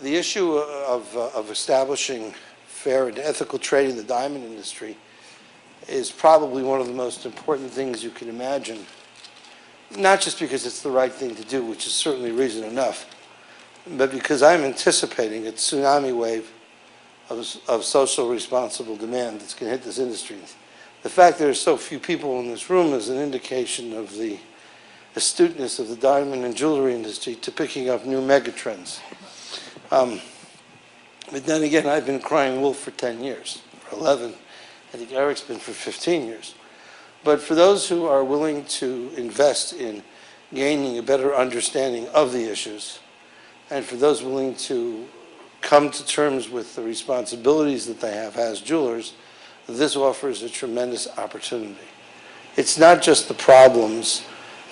the issue of establishing fair and ethical trade in the diamond industry is probably one of the most important things you can imagine, not just because it's the right thing to do, which is certainly reason enough, but because I'm anticipating a tsunami wave of social responsible demand that's going to hit this industry. The fact there are so few people in this room is an indication of the astuteness of the diamond and jewelry industry to picking up new megatrends. But then again, I've been crying wolf for 10 years, or 11. I think Eric's been for 15 years. But for those who are willing to invest in gaining a better understanding of the issues, and for those willing to come to terms with the responsibilities that they have as jewelers, this offers a tremendous opportunity. It's not just the problems.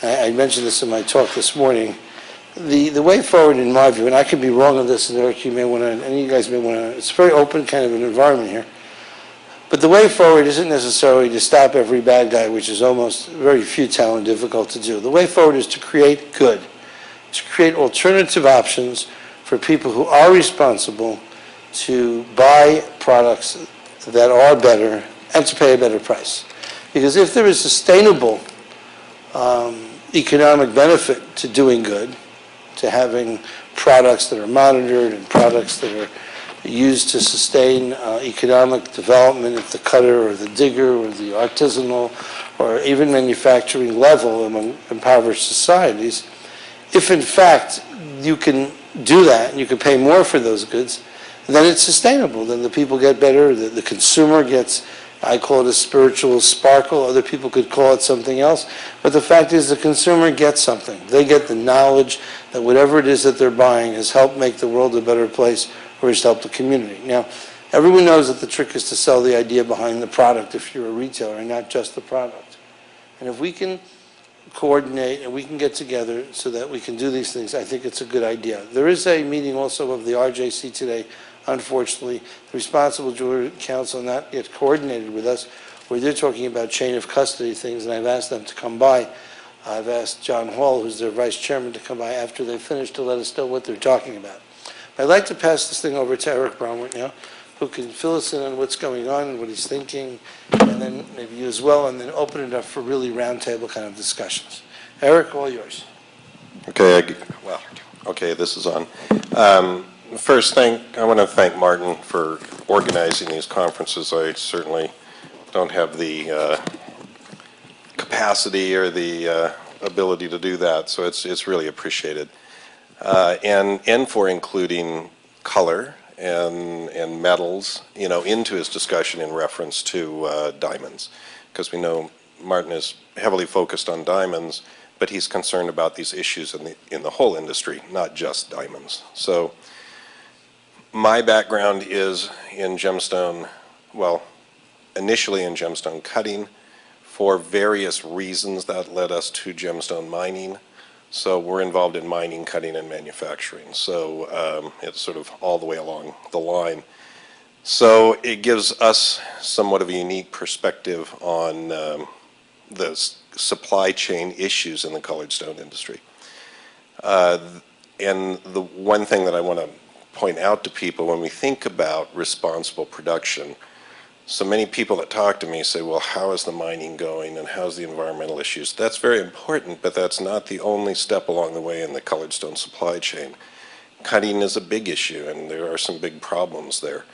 I mentioned this in my talk this morning. The way forward, in my view, and I could be wrong on this, and Eric, you may want to, and you guys may want to, it's a very open kind of an environment here. But the way forward isn't necessarily to stop every bad guy, which is almost very futile and difficult to do. The way forward is to create good, to create alternative options for people who are responsible to buy products that are better and to pay a better price. Because if there is sustainable economic benefit to doing good, to having products that are monitored and products that are used to sustain economic development at the cutter or the digger or the artisanal or even manufacturing level among impoverished societies, if in fact you can do that and you can pay more for those goods, then it's sustainable. Then the people get better, the consumer gets, I call it a spiritual sparkle, other people could call it something else, but the fact is the consumer gets something. They get the knowledge that whatever it is that they're buying has helped make the world a better place or has helped the community. Now, everyone knows that the trick is to sell the idea behind the product if you're a retailer and not just the product. And if we can coordinate and we can get together so that we can do these things, I think it's a good idea. There is a meeting also of the RJC today. Unfortunately, the Responsible Jewelry Council not yet coordinated with us, where they're talking about chain of custody things, and I've asked them to come by. I've asked John Hall, who's their vice chairman, to come by after they finish to let us know what they're talking about. I'd like to pass this thing over to Eric Bromwich now, who can fill us in on what's going on and what he's thinking, and then maybe you as well, and then open it up for really roundtable kind of discussions. Eric, all yours. Okay, this is on. First, I want to thank Martin for organizing these conferences. I certainly don't have the capacity or the ability to do that, so it's really appreciated. And for including color and metals, into his discussion in reference to diamonds, because we know Martin is heavily focused on diamonds, but he's concerned about these issues in the whole industry, not just diamonds. So my background is in gemstone, well, initially in gemstone cutting for various reasons that led us to gemstone mining. So we're involved in mining, cutting, and manufacturing. So it's sort of all the way along the line. So it gives us somewhat of a unique perspective on the supply chain issues in the colored stone industry. And the one thing that I want to point out to people when we think about responsible production, so many people that talk to me say, well, how is the mining going and how's the environmental issues? That's very important, but that's not the only step along the way in the colored stone supply chain. Cutting is a big issue, and there are some big problems there.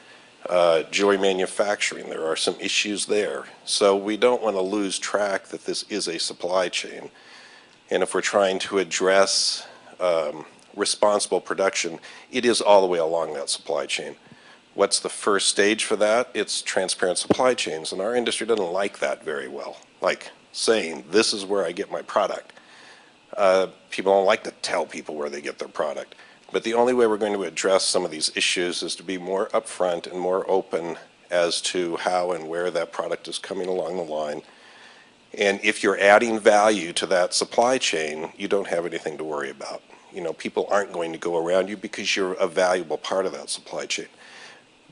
Jewelry manufacturing, there are some issues there. So we don't want to lose track that this is a supply chain. And if we're trying to address responsible production, it is all the way along that supply chain. What's the first stage for that? It's transparent supply chains, and our industry doesn't like that very well. Like saying, this is where I get my product. People don't like to tell people where they get their product. But the only way we're going to address some of these issues is to be more upfront and more open as to how and where that product is coming along the line. And if you're adding value to that supply chain, you don't have anything to worry about. People aren't going to go around you because you're a valuable part of that supply chain.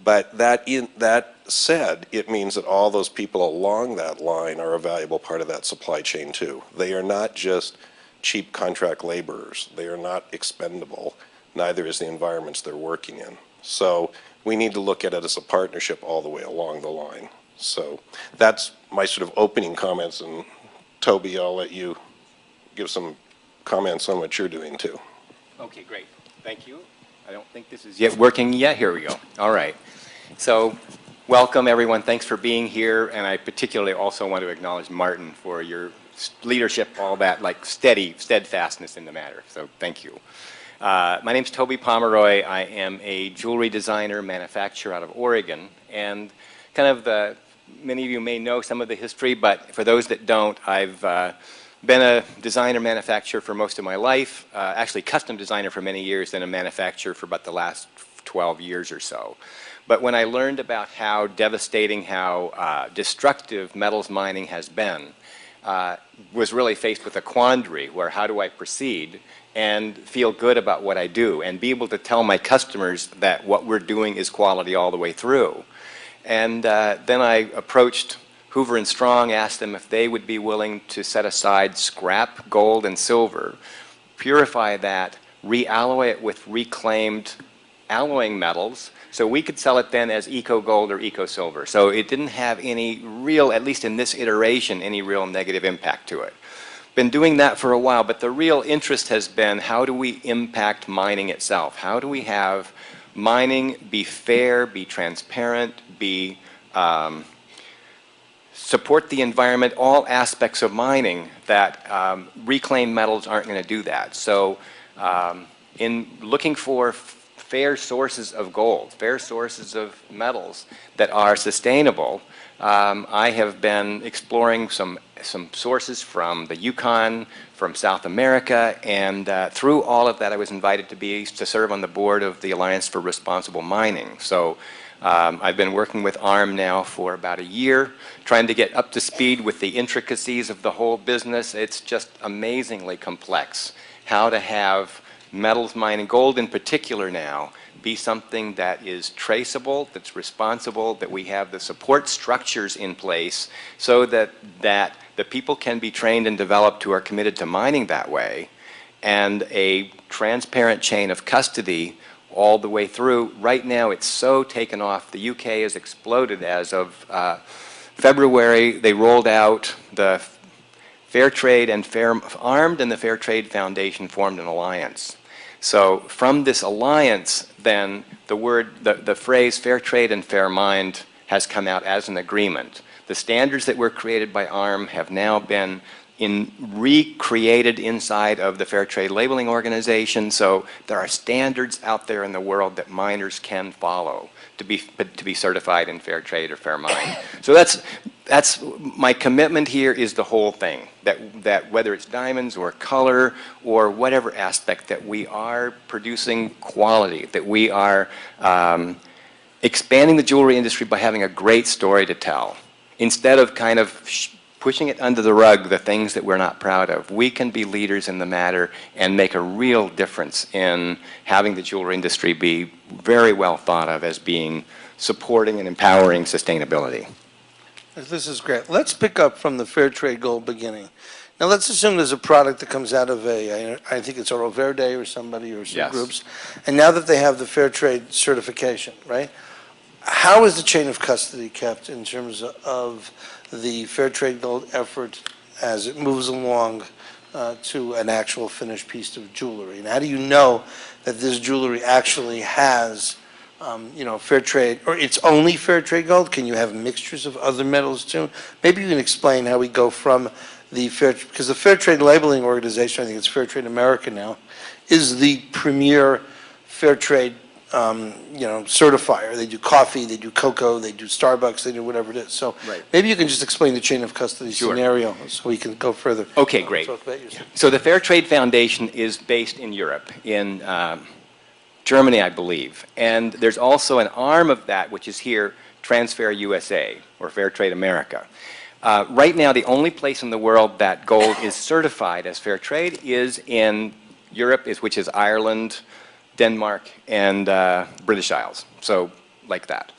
But that said, it means that all those people along that line are a valuable part of that supply chain too. They are not just cheap contract laborers. They are not expendable. neither is the environments they're working in. So we need to look at it as a partnership all the way along the line. So that's my sort of opening comments, and Toby, I'll let you give some comments on what you're doing too. Okay, great. Thank you. I don't think this is yet working yet. Here we go. All right. So welcome, everyone. Thanks for being here. And I particularly also want to acknowledge Martin for your leadership, all that, like steadfastness in the matter. So thank you. My name's Toby Pomeroy. I am a jewelry designer, manufacturer out of Oregon. And kind of many of you may know some of the history, but for those that don't, I've been a designer manufacturer for most of my life, actually custom designer for many years, then a manufacturer for about the last 12 years or so. But when I learned about how devastating, how destructive metals mining has been, was really faced with a quandary where how do I proceed and feel good about what I do and be able to tell my customers that what we're doing is quality all the way through. And then I approached Hoover and Strong, asked them if they would be willing to set aside scrap gold and silver, purify that, realloy it with reclaimed alloying metals, so we could sell it then as eco gold or eco silver. So it didn't have any real, at least in this iteration, any real negative impact to it. Been doing that for a while, but the real interest has been how do we impact mining itself? How do we have mining be fair, be transparent, be support the environment, all aspects of mining that reclaimed metals aren't going to do that. So in looking for fair sources of gold, fair sources of metals that are sustainable, I have been exploring some sources from the Yukon, from South America, and through all of that I was invited to serve on the board of the Alliance for Responsible Mining. So I've been working with ARM now for about a year, trying to get up to speed with the intricacies of the whole business. It's just amazingly complex how to have metals mining, gold in particular now, be something that is traceable, that's responsible, that we have the support structures in place so that the people can be trained and developed who are committed to mining that way, and a transparent chain of custody all the way through. Right now it's so taken off. The UK has exploded as of February. They rolled out the Fair Trade and ARMED and the Fair Trade Foundation formed an alliance. So from this alliance, then the phrase fair trade and fair mind has come out as an agreement. The standards that were created by ARM have now been recreated inside of the Fair Trade Labeling Organization. So there are standards out there in the world that miners can follow to be certified in fair trade or fair mine. So that's my commitment here is the whole thing, that whether it's diamonds or color or whatever aspect, that we are producing quality, that we are expanding the jewelry industry by having a great story to tell. Instead of kind of pushing it under the rug, the things that we're not proud of, we can be leaders in the matter and make a real difference in having the jewelry industry be very well thought of as being supporting and empowering sustainability. This is great. Let's pick up from the fair trade goal beginning. Now let's assume there's a product that comes out of I think it's Oro Verde or somebody or some groups, and now that they have the fair trade certification, right? How is the chain of custody kept in terms of the fair trade gold effort as it moves along to an actual finished piece of jewelry? And how do you know that this jewelry actually has fair trade, or it's only fair trade gold? Can you have mixtures of other metals too? Maybe you can explain how we go from the because the Fair Trade Labeling Organization, I think it's Fair Trade America now, is the premier fair trade certifier. They do coffee, they do cocoa, they do Starbucks, they do whatever it is. So maybe you can just explain the chain of custody scenario so we can go further. Okay, great. So the Fair Trade Foundation is based in Europe, in Germany, I believe. And there's also an arm of that, which is here, Transfer USA, or Fair Trade America. Right now, the only place in the world that gold is certified as fair trade is in Europe, which is Ireland, Denmark, and British Isles, so like that.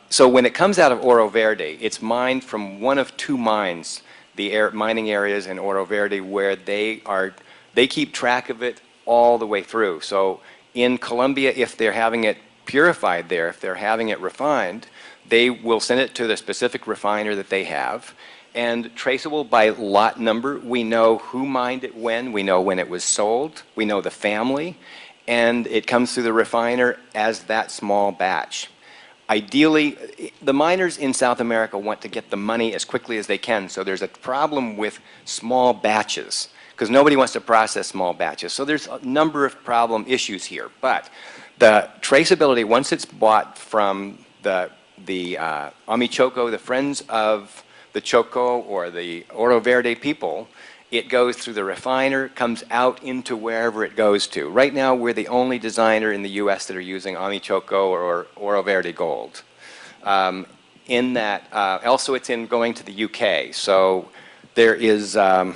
So when it comes out of Oro Verde, it's mined from one of two mines, the mining areas in Oro Verde, where they keep track of it all the way through. So in Colombia, if they're having it purified there, if they're having it refined, they will send it to the specific refiner that they have. And traceable by lot number, we know who mined it when, we know when it was sold, we know the family, and it comes through the refiner as that small batch. Ideally, the miners in South America want to get the money as quickly as they can, so there's a problem with small batches, because nobody wants to process small batches. So there's a number of problem issues here. But the traceability, once it's bought from the Amichoco, the Friends of the Choco or the Oro Verde people, it goes through the refiner, comes out into wherever it goes to. Right now, we're the only designer in the US that are using Amichoco or Oro Verde gold. In that, also it's in going to the UK. So there is, so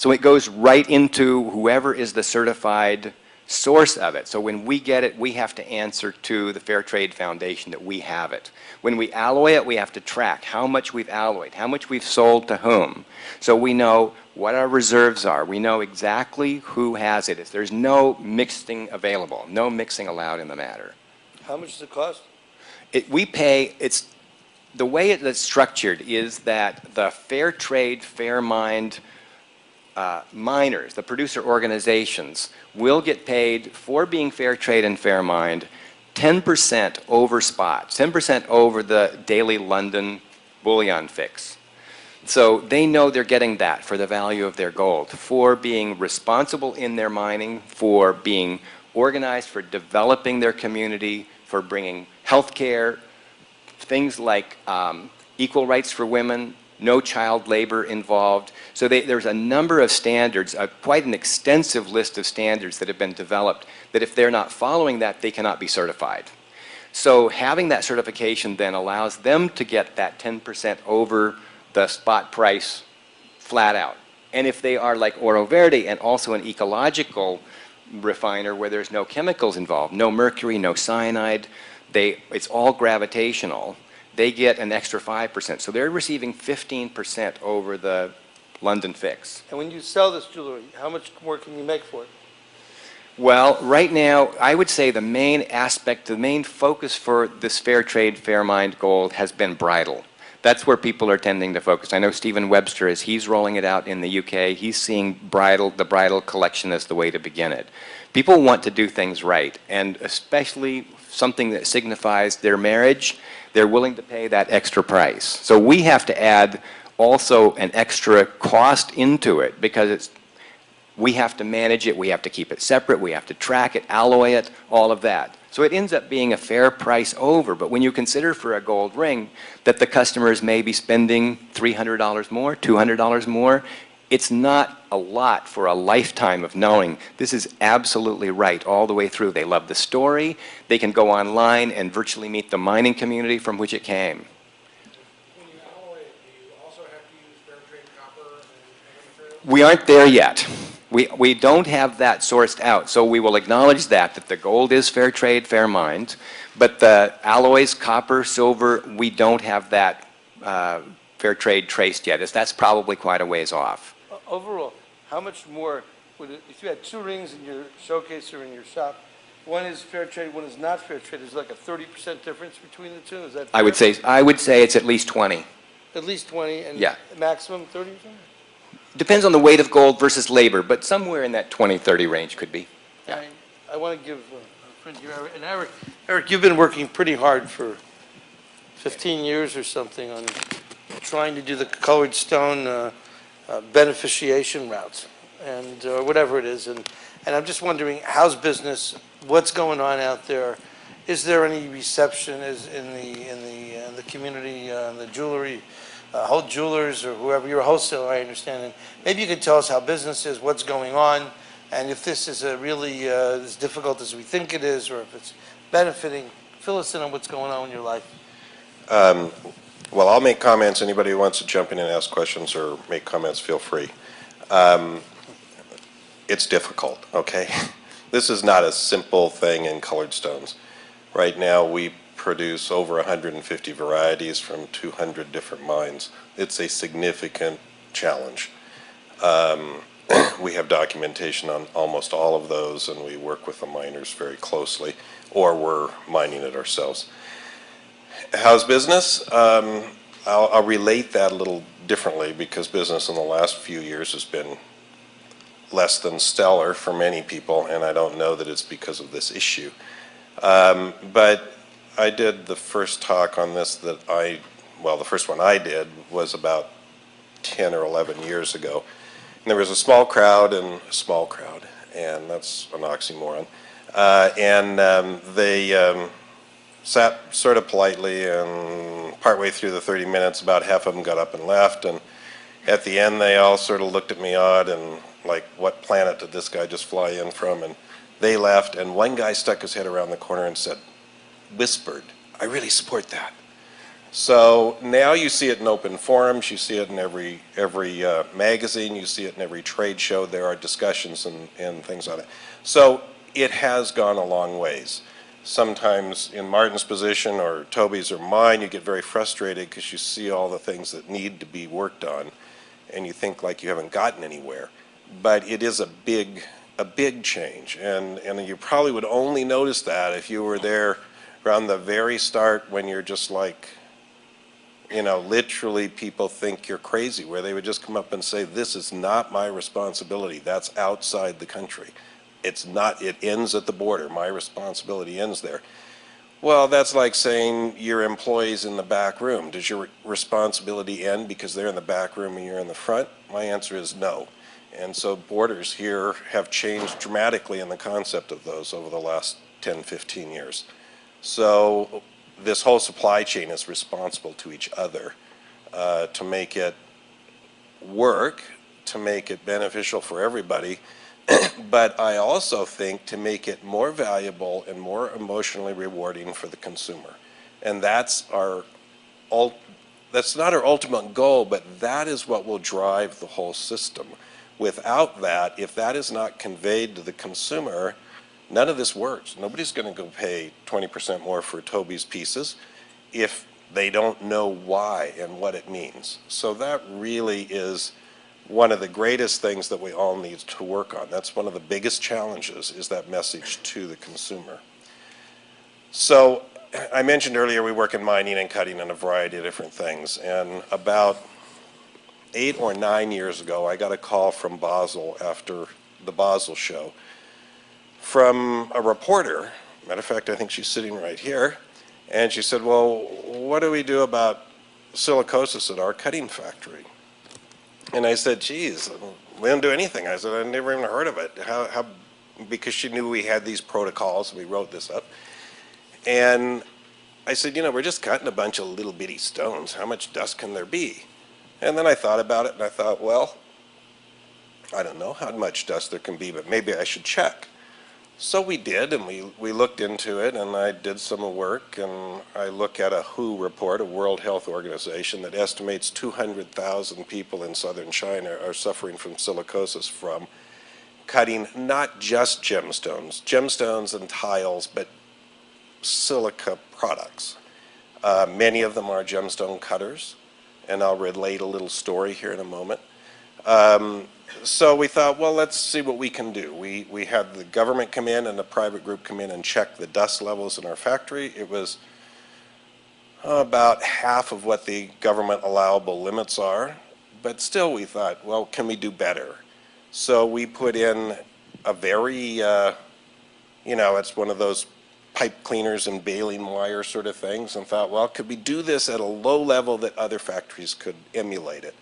it goes right into whoever is the certified source of it. So when we get it, we have to answer to the Fair Trade Foundation that we have it. When we alloy it, we have to track how much we've alloyed, how much we've sold to whom. So we know what our reserves are. We know exactly who has it. There's no mixing available, no mixing allowed in the matter. How much does it cost? We pay, the way it's structured is that the fair trade, fair mined miners, the producer organizations, will get paid for being fair trade and fair mined 10% over spot, 10% over the daily London bullion fix. So they know they're getting that for the value of their gold, for being responsible in their mining, for being organized, for developing their community, for bringing health care, things like equal rights for women, no child labor involved. So there's a number of standards, quite an extensive list of standards that have been developed that if they're not following that, they cannot be certified. So having that certification then allows them to get that 10% over the spot price flat out. And if they are like Oro Verde and also an ecological refiner where there's no chemicals involved, no mercury, no cyanide, it's all gravitational, they get an extra 5%. So they're receiving 15% over the London fix. And when you sell this jewelry, how much more can you make for it? Well, right now, I would say the main aspect, the main focus for this fair trade, fair mined gold has been bridal. That's where people are tending to focus. I know Stephen Webster, as he's rolling it out in the UK, he's seeing the bridal collection as the way to begin it. People want to do things right, and especially something that signifies their marriage, they're willing to pay that extra price. So we have to add also an extra cost into it because we have to manage it, we have to keep it separate, we have to track it, alloy it, all of that. So it ends up being a fair price over, but when you consider for a gold ring that the customers may be spending $300 more, $200 more, it's not a lot for a lifetime of knowing this is absolutely right all the way through. They love the story, they can go online and virtually meet the mining community from which it came. When you alloy it, do you also have to use fair trade copper and other materials? We aren't there yet. We don't have that sourced out, so we will acknowledge that the gold is fair trade, fair mined, but the alloys, copper, silver, we don't have that fair trade traced yet. That's probably quite a ways off. Overall, how much more would it, if you had two rings in your showcase or in your shop, one is fair trade, one is not fair trade, is like a 30% difference between the two? Is that fair? I would say it's at least 20. At least 20 and Yeah. maximum 30%? Depends on the weight of gold versus labor, but somewhere in that 20-30 range could be. Yeah. I want to give a friend here, and Eric, you've been working pretty hard for 15 years or something on trying to do the colored stone beneficiation routes and whatever it is. And I'm just wondering, how's business? What's going on out there? Is there any reception in the community, the jewelry, jewelers or whoever? You're a wholesaler, I understand. And maybe you could tell us how business is, what's going on, and if this is really as difficult as we think it is, or if it's benefiting. Fill us in on what's going on in your life. Well, I'll make comments. Anybody who wants to jump in and ask questions or make comments, feel free. It's difficult, okay? This is not a simple thing in colored stones. Right now, we produce over 150 varieties from 200 different mines. It's a significant challenge. We have documentation on almost all of those, and we work with the miners very closely, or we're mining it ourselves. How's business? I'll relate that a little differently because business in the last few years has been less than stellar for many people, and I don't know that it's because of this issue. But I did the first talk on this well, the first one I did was about 10 or 11 years ago. And there was a small crowd, and that's an oxymoron. They sat sort of politely, and partway through the 30 minutes, about half of them got up and left. And at the end, they all sort of looked at me odd and like, what planet did this guy just fly in from? And they left, and one guy stuck his head around the corner and whispered, "I really support that." So now you see it in open forums, you see it in every magazine, you see it in every trade show. There are discussions and things on it. So it has gone a long ways. Sometimes in Martin's position or Toby's or mine, you get very frustrated because you see all the things that need to be worked on, and you think like you haven't gotten anywhere. But it is a big change, and you probably would only notice that if you were there around the very start when you're just like, literally people think you're crazy, where they would just come up and say, "This is not my responsibility. That's outside the country. It's not, it ends at the border. My responsibility ends there." Well, that's like saying your employee's in the back room. Does your responsibility end because they're in the back room and you're in the front? My answer is no. And so borders here have changed dramatically in the concept of those over the last 10, 15 years. So this whole supply chain is responsible to each other to make it work, to make it beneficial for everybody, but I also think to make it more valuable and more emotionally rewarding for the consumer. And that's not our ultimate goal, but that is what will drive the whole system. Without that, if that is not conveyed to the consumer, none of this works. Nobody's going to go pay 20% more for Toby's pieces if they don't know why and what it means. So that really is one of the greatest things that we all need to work on. That's one of the biggest challenges, is that message to the consumer. So I mentioned earlier we work in mining and cutting and a variety of different things. And about 8 or 9 years ago, I got a call from Basel after the Basel show from a reporter. Matter of fact, I think she's sitting right here. And she said, "Well, what do we do about silicosis at our cutting factory?" And I said, "Geez, we don't do anything." I said, "I never even heard of it." Because she knew we had these protocols, and we wrote this up. And I said, "We're just cutting a bunch of little bitty stones. How much dust can there be?" And then I thought about it, and I thought, well, I don't know how much dust there can be, but maybe I should check. So we did, and we looked into it, and I did some work, and I look at a WHO report, a World Health Organization, that estimates 200,000 people in southern China are suffering from silicosis from cutting not just gemstones and tiles, but silica products. Many of them are gemstone cutters, and I'll relate a little story here in a moment. So we thought, well, let's see what we can do. We had the government come in and the private group come in and check the dust levels in our factory. It was about half of what the government allowable limits are, but still we thought, well, can we do better? So we put in a very, it's one of those pipe cleaners and baling wire sort of things, and thought, well, could we do this at a low level that other factories could emulate it?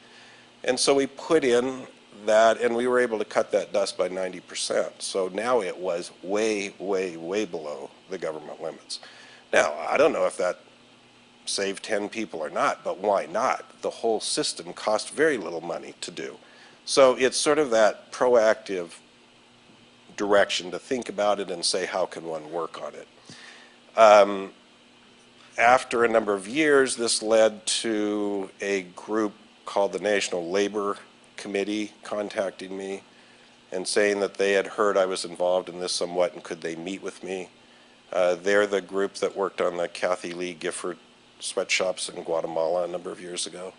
And so we put in that, and we were able to cut that dust by 90%. So now it was way, way, way below the government limits. Now, I don't know if that saved 10 people or not, but why not? The whole system cost very little money to do. So it's sort of that proactive direction to think about it and say, how can one work on it? After a number of years, this led to a group called the National Labor Committee contacting me and saying that they had heard I was involved in this somewhat and could they meet with me. They're the group that worked on the Kathy Lee Gifford sweatshops in Guatemala a number of years ago.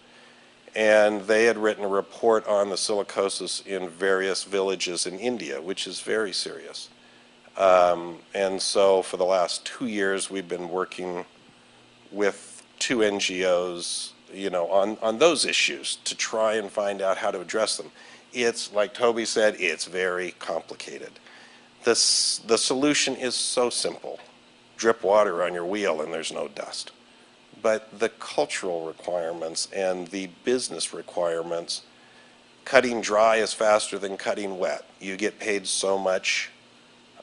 And they had written a report on the silicosis in various villages in India, which is very serious. And so for the last 2 years, we've been working with 2 NGOs, on those issues to try and find out how to address them. It's, like Toby said, it's very complicated. The solution is so simple. Drip water on your wheel and there's no dust. But the cultural requirements and the business requirements, cutting dry is faster than cutting wet. You get paid so much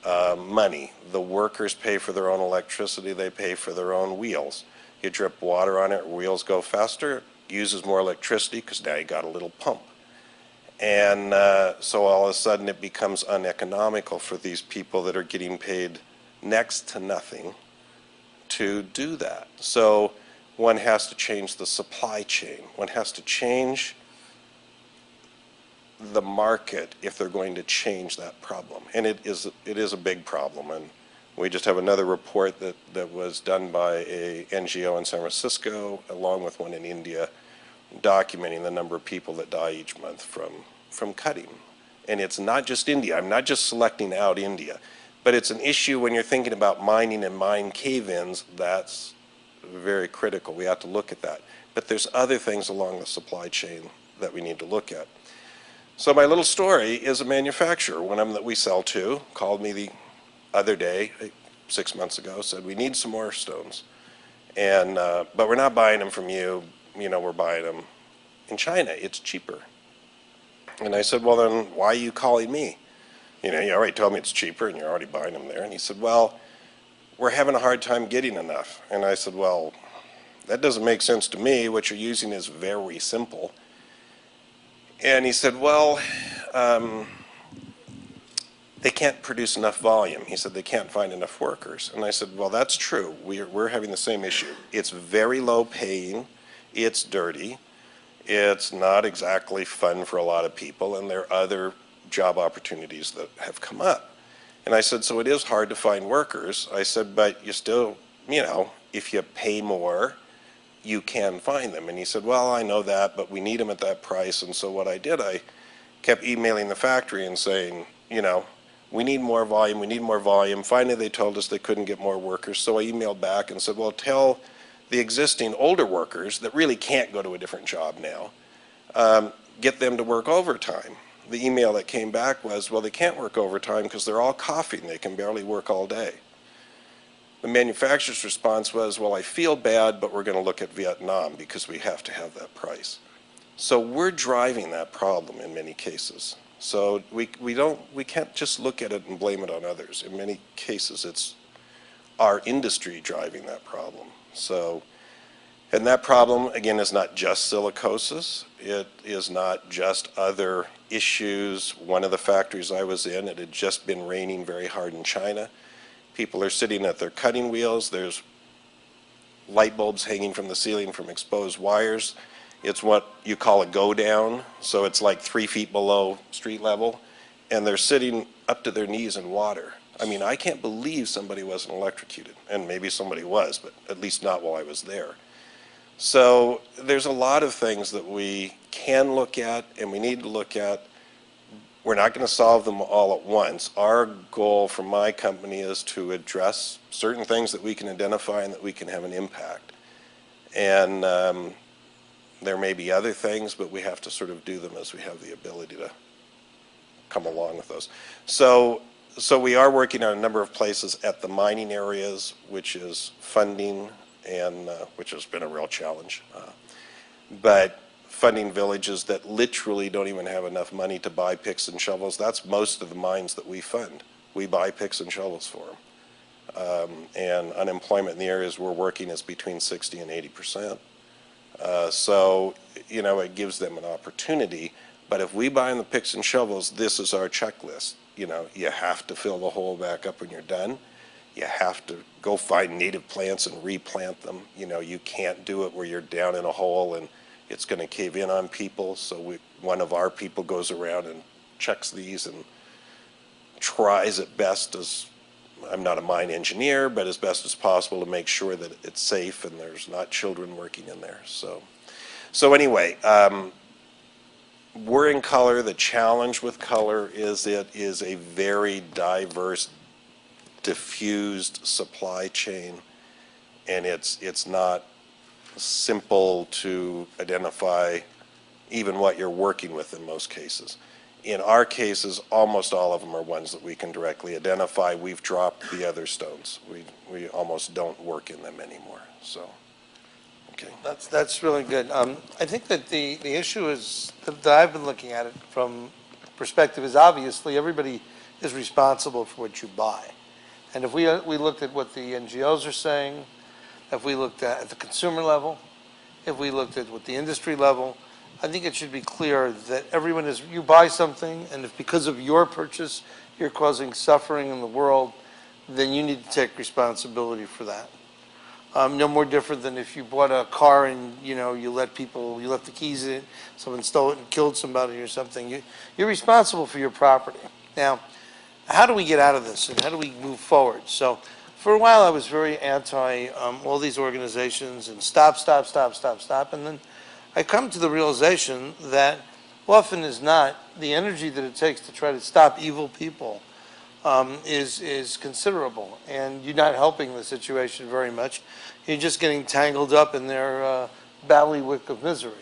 money. The workers pay for their own electricity, they pay for their own wheels. You drip water on it, wheels go faster, it uses more electricity because now you got a little pump. And so all of a sudden it becomes uneconomical for these people that are getting paid next to nothing to do that. So one has to change the supply chain. One has to change the market if they're going to change that problem. And it is a big problem. And we just have another report that was done by a NGO in San Francisco, along with one in India, documenting the number of people that die each month from cutting. And it's not just India. I'm not just selecting out India. But it's an issue when you're thinking about mining and mine cave-ins, that's very critical. We have to look at that. But there's other things along the supply chain that we need to look at. So my little story is a manufacturer, one of them that we sell to, called me the other day, 6 months ago, said, we need some more stones. And, but we're not buying them from you, we're buying them in China. It's cheaper. And I said, well, then why are you calling me? You already told me it's cheaper and you're already buying them there. And he said, well, we're having a hard time getting enough. And I said, well, that doesn't make sense to me. What you're using is very simple. And he said, well, they can't produce enough volume. He said they can't find enough workers. And I said, well, that's true. We're having the same issue. It's very low paying. It's dirty. It's not exactly fun for a lot of people. And there are other job opportunities that have come up. And I said, so it is hard to find workers. I said, but you still, if you pay more, you can find them. And he said, well, I know that, but we need them at that price. And so what I did, I kept emailing the factory and saying, we need more volume, we need more volume. Finally, they told us they couldn't get more workers. So I emailed back and said, well, tell the existing older workers that really can't go to a different job now, get them to work overtime. The email that came back was, well, they can't work overtime because they're all coughing. They can barely work all day. The manufacturer's response was, well, I feel bad, but we're going to look at Vietnam because we have to have that price. So we're driving that problem in many cases. So we can't just look at it and blame it on others. In many cases, it's our industry driving that problem. So, and that problem, again, is not just silicosis. It is not just other issues. One of the factories I was in, it had just been raining very hard in China. People are sitting at their cutting wheels. There's light bulbs hanging from the ceiling from exposed wires. It's what you call a go down, so it's like 3 feet below street level, and they're sitting up to their knees in water. I mean, I can't believe somebody wasn't electrocuted, and maybe somebody was, but at least not while I was there. So there's a lot of things that we can look at and we need to look at. We're not going to solve them all at once. Our goal for my company is to address certain things that we can identify and that we can have an impact. And there may be other things, but we have to sort of do them as we have the ability to come along with those. So we are working on a number of places at the mining areas, which is funding, and which has been a real challenge. But funding villages that literally don't even have enough money to buy picks and shovels. That's most of the mines that we fund. We buy picks and shovels for them. And unemployment in the areas we're working is between 60 and 80%. So, it gives them an opportunity. But if we buy them the picks and shovels, this is our checklist. You have to fill the hole back up when you're done. You have to go find native plants and replant them. You can't do it where you're down in a hole and it's going to cave in on people. So one of our people goes around and checks these and tries at best as, I'm not a mine engineer, but as best as possible to make sure that it's safe and there's not children working in there. So So anyway, we're in color. The challenge with color is it is a very diverse, diffused supply chain, and it's not simple to identify even what you're working with in most cases. In our cases, almost all of them are ones that we can directly identify. We've dropped the other stones. We almost don't work in them anymore. So, okay. That's really good. I think that the issue is, that I've been looking at it from perspective, is obviously everybody is responsible for what you buy. And if we looked at what the NGOs are saying, if we looked at the consumer level, if we looked at what the industry level, I think it should be clear that everyone is, you buy something, and if because of your purchase you're causing suffering in the world, then you need to take responsibility for that. No more different than if you bought a car and you left the keys in it, someone stole it and killed somebody or something. You're responsible for your property. Now, how do we get out of this and how do we move forward? So, for a while I was very anti all these organizations and stop, and then I come to the realization that often is not, the energy that it takes to try to stop evil people is considerable, and you're not helping the situation very much. You're just getting tangled up in their ballywick of misery.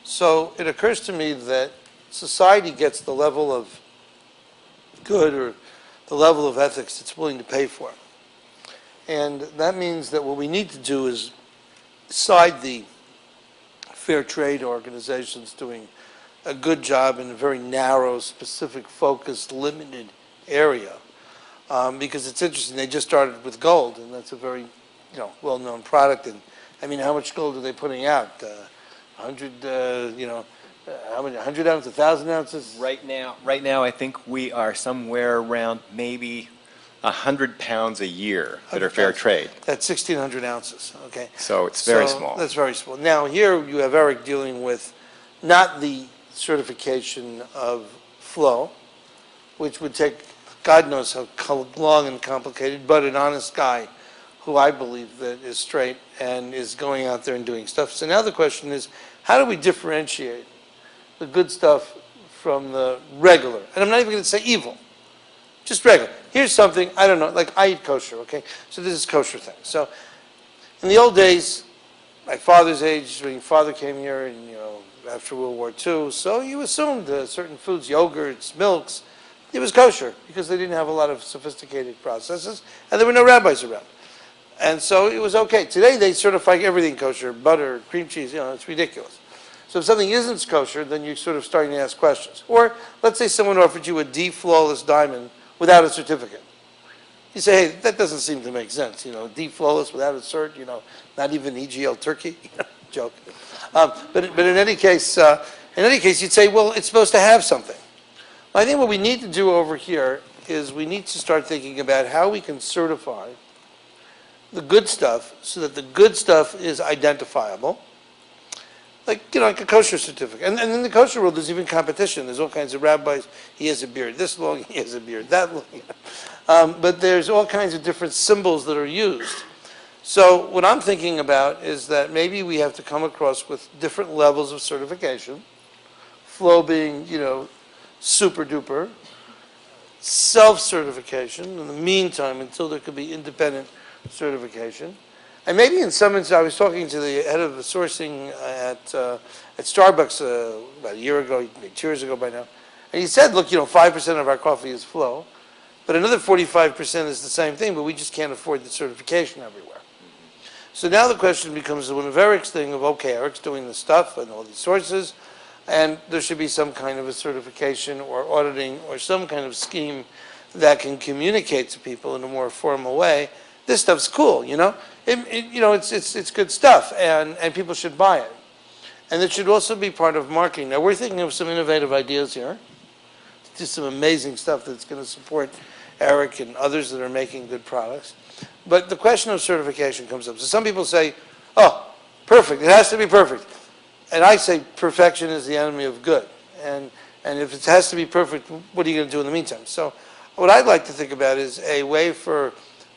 So it occurs to me that society gets the level of good or the level of ethics it's willing to pay for. And that means that what we need to do is, beside the fair trade organizations doing a good job in a very narrow, specific, focused, limited area, because it's interesting, they just started with gold, and that's a very well-known product. And I mean, how much gold are they putting out? 100, how many? 100 ounces, 1,000 ounces? Right now, I think we are somewhere around maybe 100 pounds a year that are fair trade. That's 1,600 ounces. Okay. So it's very small. That's very small. Now here you have Eric dealing with not the certification of flow, which would take God knows how long and complicated, but an honest guy who I believe that is straight and is going out there and doing stuff. So now the question is, how do we differentiate the good stuff from the regular? And I'm not even going to say evil, just regular. Here's something, I don't know, like I eat kosher, okay? So this is kosher thing. So in the old days, my father's age, when your father came here and, after World War II, so you assumed certain foods, yogurts, milks, it was kosher because they didn't have a lot of sophisticated processes and there were no rabbis around. And so it was okay. Today they certify everything kosher, butter, cream cheese, it's ridiculous. So if something isn't kosher, then you're sort of starting to ask questions. Or let's say someone offered you a D flawless diamond without a certificate. You say, hey, that doesn't seem to make sense. D flawless without a cert, not even EGL Turkey. Joke. But in any case, you'd say, well, it's supposed to have something. I think what we need to do over here is we need to start thinking about how we can certify the good stuff so that the good stuff is identifiable. Like a kosher certificate. And in the kosher world, there's even competition. There's all kinds of rabbis. He has a beard this long, he has a beard that long. But there's all kinds of different symbols that are used. So what I'm thinking about is that maybe we have to come across with different levels of certification. Flow being, super duper. Self-certification in the meantime until there could be independent certification. And maybe in some instances, I was talking to the head of the sourcing at Starbucks about a year ago, maybe 2 years ago by now, and he said, look, 5% of our coffee is flow, but another 45% is the same thing, but we just can't afford the certification everywhere. So now the question becomes one of Eric's thing of, okay, Eric's doing the stuff and all these sources, and there should be some kind of a certification or auditing or some kind of scheme that can communicate to people in a more formal way. This stuff's cool, it's good stuff, and people should buy it. And it should also be part of marketing. Now, we're thinking of some innovative ideas here, just some amazing stuff that's going to support Eric and others that are making good products. But the question of certification comes up. So some people say, oh, perfect, it has to be perfect. And I say perfection is the enemy of good. And if it has to be perfect, what are you going to do in the meantime? So what I'd like to think about is a way for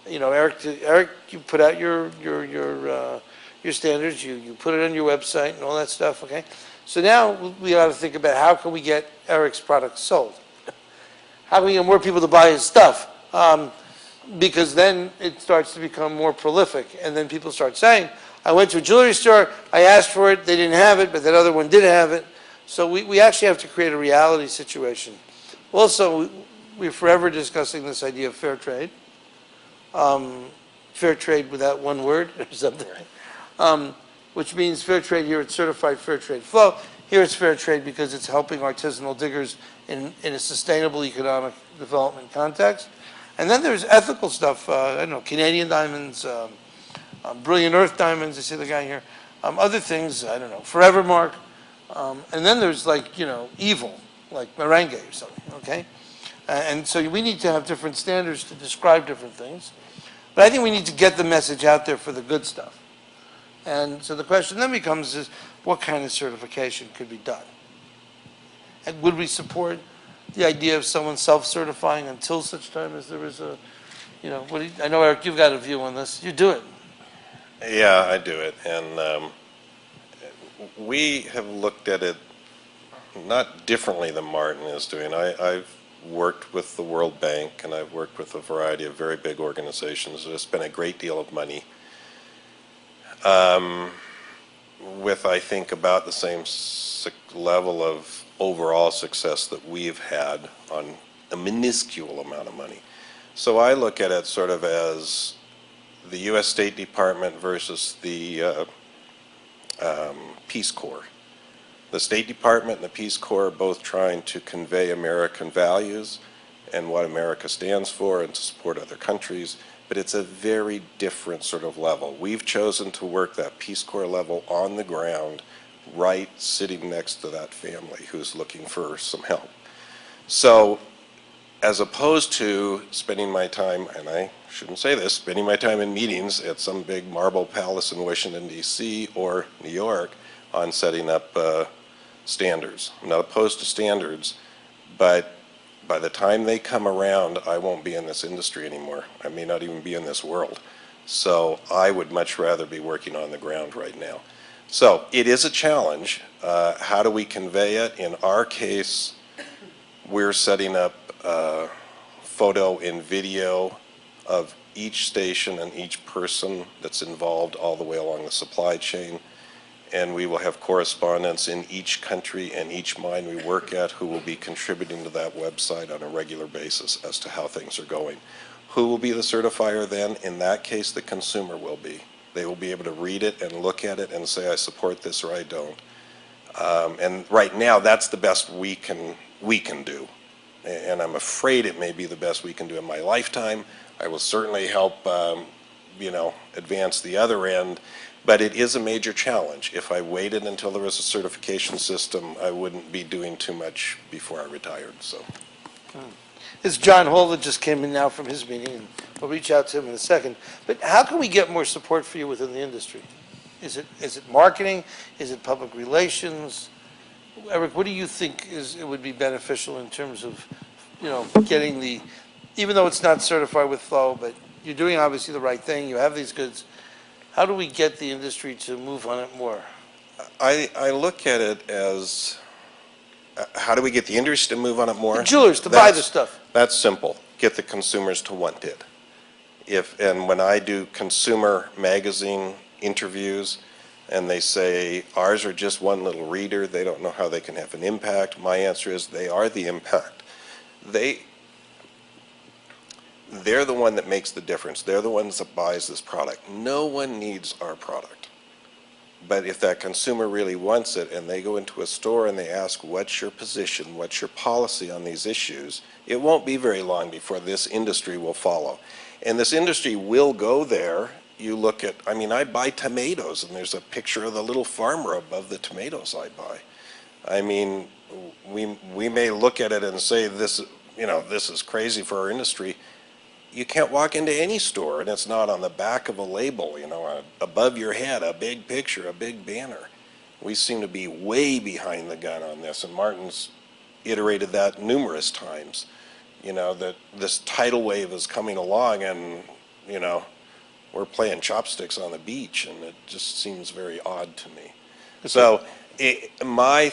Eric, you put out your your standards, you put it on your website and all that stuff, okay? So now we ought to think about how can we get Eric's products sold? How can we get more people to buy his stuff? Because then it starts to become more prolific, and then people start saying, I went to a jewelry store, I asked for it, they didn't have it, but that other one did have it. So we actually have to create a reality situation. Also, we're forever discussing this idea of fair trade. Fair trade without one word or something. Which means fair trade here, it's certified fair trade flow. Here it's fair trade because it's helping artisanal diggers in a sustainable economic development context. And then there's ethical stuff, I don't know, Canadian diamonds, Brilliant Earth diamonds, I see the guy here. Other things, I don't know, Forever Mark. And then there's like, evil, like merengue or something, okay? And so we need to have different standards to describe different things. But I think we need to get the message out there for the good stuff. And so the question then becomes is, what kind of certification could be done? And would we support the idea of someone self-certifying until such time as there is a, I know, Eric, you've got a view on this. You do it. Yeah, I do it. And we have looked at it not differently than Martin is doing. I've worked with the World Bank, and I've worked with a variety of very big organizations that have spent a great deal of money with, I think, about the same level of overall success that we've had on a minuscule amount of money. So I look at it sort of as the U.S. State Department versus the Peace Corps. The State Department and the Peace Corps are both trying to convey American values and what America stands for and to support other countries, but it's a very different sort of level. We've chosen to work that Peace Corps level on the ground, right sitting next to that family who's looking for some help. So as opposed to spending my time, and I shouldn't say this, spending my time in meetings at some big marble palace in Washington, D.C. or New York on setting up standards. I'm not opposed to standards, but by the time they come around, I won't be in this industry anymore. I may not even be in this world. So I would much rather be working on the ground right now. So it is a challenge. How do we convey it? In our case, we're setting up photo and video of each station and each person that's involved all the way along the supply chain. And we will have correspondents in each country and each mine we work at who will be contributing to that website on a regular basis as to how things are going. Who will be the certifier then? In that case, the consumer will be. They will be able to read it and look at it and say, I support this or I don't. And right now, that's the best we can do. And I'm afraid it may be the best we can do in my lifetime. I will certainly help, advance the other end. But it is a major challenge. If I waited until there was a certification system, I wouldn't be doing too much before I retired. So, It's John Hall that just came in now from his meeting, and we'll reach out to him in a second. But how can we get more support for you within the industry? Is it marketing? Is it public relations? Eric, what do you think it would be beneficial in terms of, getting even though it's not certified with flow, but you're doing obviously the right thing. You have these goods. How do we get the industry to move on it more? I look at it as, how do we get the industry to move on it more? The jewelers to buy the stuff. That's simple. Get the consumers to want it. And when I do consumer magazine interviews and they say, ours are just one little reader, they don't know how they can have an impact, my answer is they are the impact. They're the one that makes the difference. They're the ones that buys this product. No one needs our product. But if that consumer really wants it and they go into a store and they ask, what's your position, what's your policy on these issues, it won't be very long before this industry will follow. And this industry will go there. You look at, I buy tomatoes and there's a picture of the little farmer above the tomatoes I buy. We may look at it and say this is crazy for our industry. You can't walk into any store and it's not on the back of a label, above your head, a big picture, a big banner. We seem to be way behind the gun on this, and Martin's iterated that numerous times. That this tidal wave is coming along, and we're playing chopsticks on the beach, and it just seems very odd to me. So my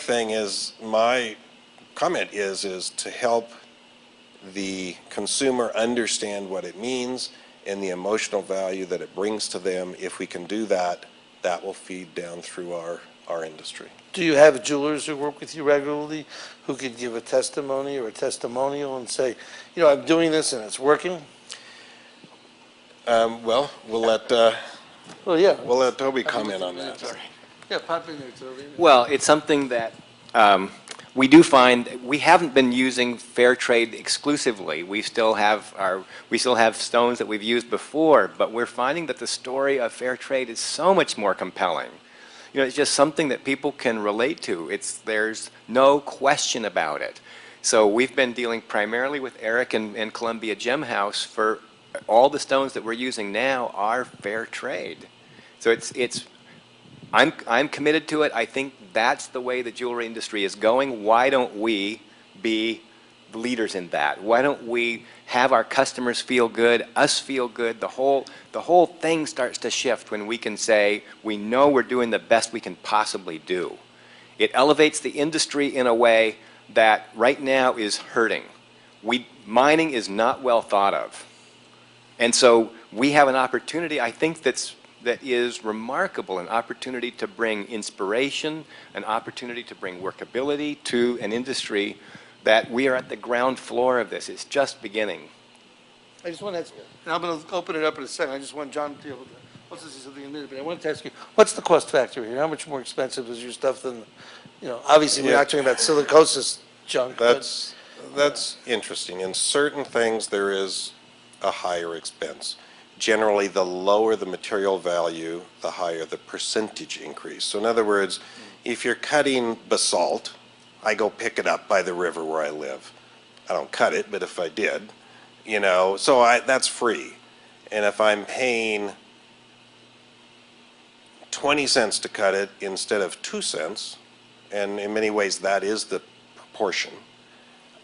comment is to help the consumer understand what it means and the emotional value that it brings to them. If we can do that, that will feed down through our industry. Do you have jewelers who work with you regularly who could give a testimony or a testimonial and say, you know, I'm doing this and it's working? Well, we'll let Toby comment on that. Yeah, pop in there, Toby. Well, it's something that we do find we haven't been using fair trade exclusively. We still have stones that we've used before, but we're finding that the story of fair trade is so much more compelling. You know, it's just something that people can relate to. There's no question about it. So we've been dealing primarily with Eric and Columbia Gem House. For all the stones that we're using now are fair trade. So I'm committed to it. I think that's the way the jewelry industry is going. Why don't we be leaders in that? Why don't we have our customers feel good, us feel good? The whole thing starts to shift when we can say we know we're doing the best we can possibly do. It elevates the industry in a way that right now is hurting. Mining is not well thought of. And so we have an opportunity, I think, that is remarkable, an opportunity to bring inspiration, an opportunity to bring workability to an industry that we are at the ground floor of this. It's just beginning. I just want to ask, and I'm going to open it up in a second. I just want John to also say something in a minute, but I wanted to ask you, what's the cost factor here? How much more expensive is your stuff than, you know, obviously we're not talking about silicosis junk. That's interesting. In certain things, there is a higher expense. Generally, the lower the material value, the higher the percentage increase. So in other words, if you're cutting basalt, I go pick it up by the river where I live. I don't cut it, but if I did, you know, so that's free. And if I'm paying 20 cents to cut it instead of 2 cents, and in many ways that is the proportion,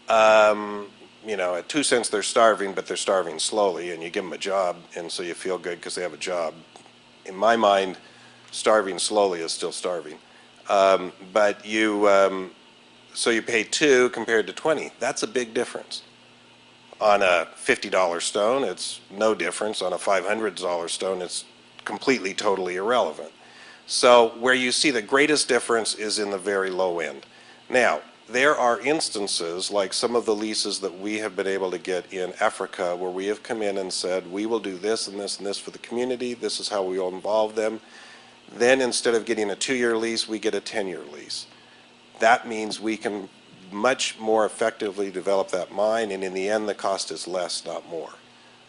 you know, at 2 cents they're starving, but they're starving slowly, and you give them a job, and so you feel good because they have a job. In my mind, starving slowly is still starving. But so you pay 2 compared to 20. That's a big difference. On a $50 stone, it's no difference. On a $500 stone, it's completely, totally irrelevant. So where you see the greatest difference is in the very low end. Now, there are instances, like some of the leases that we have been able to get in Africa, where we have come in and said, we will do this and this and this for the community, this is how we will involve them. Then instead of getting a 2-year lease, we get a 10-year lease. That means we can much more effectively develop that mine, and in the end, the cost is less, not more.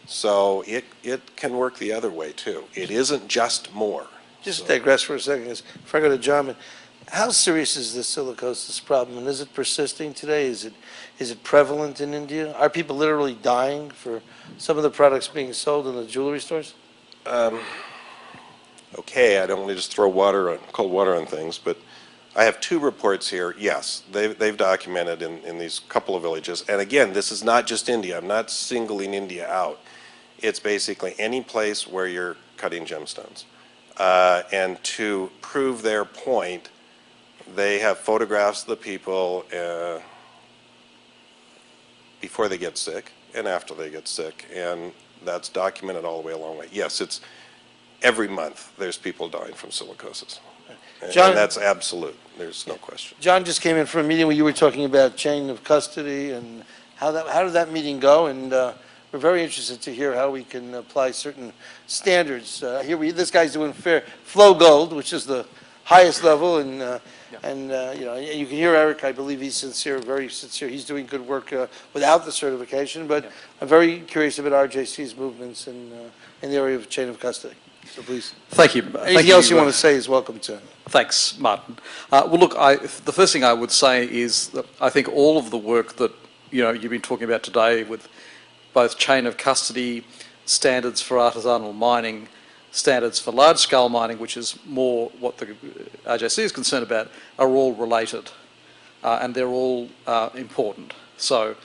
So it can work the other way, too. It isn't just more. Just digress for a second, if I go to John, how serious is this silicosis problem, and is it persisting today? Is it prevalent in India? Are people literally dying for some of the products being sold in the jewelry stores? Okay, I don't want to just throw cold water on things, but I have 2 reports here. Yes, they've documented in these couple of villages. And again, this is not just India. I'm not singling India out. It's basically any place where you're cutting gemstones. And to prove their point, they have photographs of the people before they get sick and after they get sick, and that's documented all the way along. Yes, it's every month there's people dying from silicosis. John, and that's absolute. There's no question. John just came in from a meeting where you were talking about chain of custody and how did that meeting go? And we're very interested to hear how we can apply certain standards. This guy's doing fair flow gold, which is the highest level, and you know, you can hear Eric. I believe he's sincere, very sincere. He's doing good work without the certification. But I'm very curious about RJC's movements in the area of chain of custody. So please. Thank you. Anything else you want to say is welcome to. Thanks, Martin. Well, look, the first thing I would say is that I think all of the work that you've been talking about today, with both chain of custody, standards for artisanal mining, standards for large-scale mining, which is more what the RJC is concerned about, are all related, and they're all important. So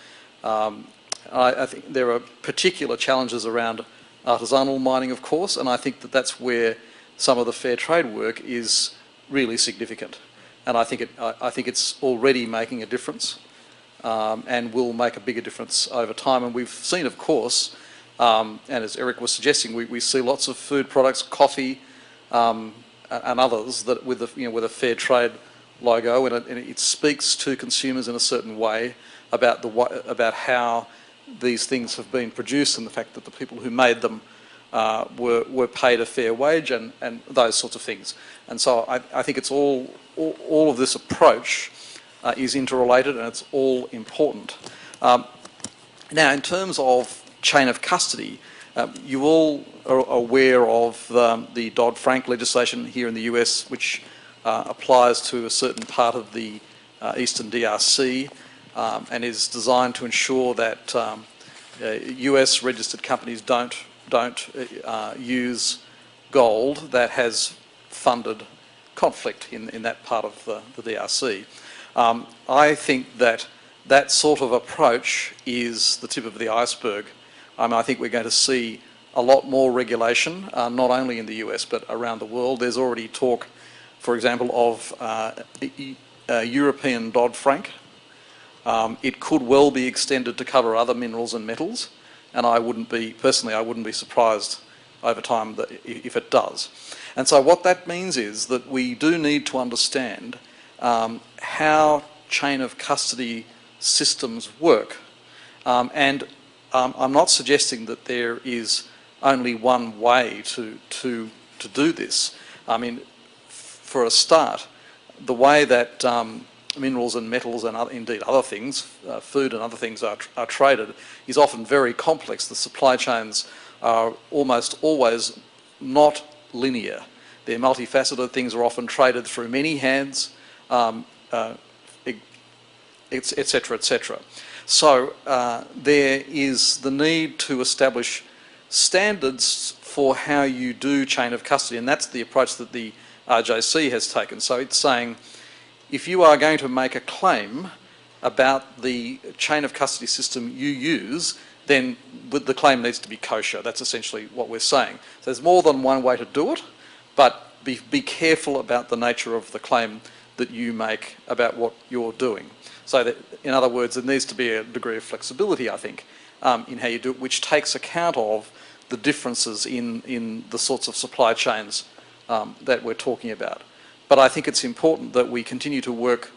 I think there are particular challenges around artisanal mining, of course, and I think that that's where some of the fair trade work is really significant. And I think it's already making a difference, and will make a bigger difference over time. And we've seen, of course, and as Eric was suggesting, we see lots of food products, coffee, and others that with a fair trade logo, and it speaks to consumers in a certain way about how these things have been produced, and the fact that the people who made them were paid a fair wage, and those sorts of things. And so I think it's all of this approach is interrelated, and it's all important. Now, in terms of chain of custody, you all are aware of the Dodd-Frank legislation here in the US, which applies to a certain part of the eastern DRC, and is designed to ensure that US registered companies don't use gold that has funded conflict in that part of the DRC. I think that sort of approach is the tip of the iceberg. I think we're going to see a lot more regulation, not only in the US but around the world. There's already talk, for example, of European Dodd-Frank. It could well be extended to cover other minerals and metals, and I wouldn't be surprised over time if it does. And so what that means is that we do need to understand how chain of custody systems work. And I'm not suggesting that there is only one way to do this. I mean, for a start, the way that minerals and metals and indeed other things, food and other things are traded is often very complex. The supply chains are almost always not linear. They're multifaceted. Things are often traded through many hands, etc., etc. So there is the need to establish standards for how you do chain of custody, and that's the approach that the RJC has taken. So it's saying, if you are going to make a claim about the chain of custody system you use, then the claim needs to be kosher. That's essentially what we're saying. So there's more than one way to do it, but be careful about the nature of the claim that you make about what you're doing. So that, in other words, there needs to be a degree of flexibility, I think, in how you do it, which takes account of the differences in the sorts of supply chains that we're talking about. But I think it's important that we continue to work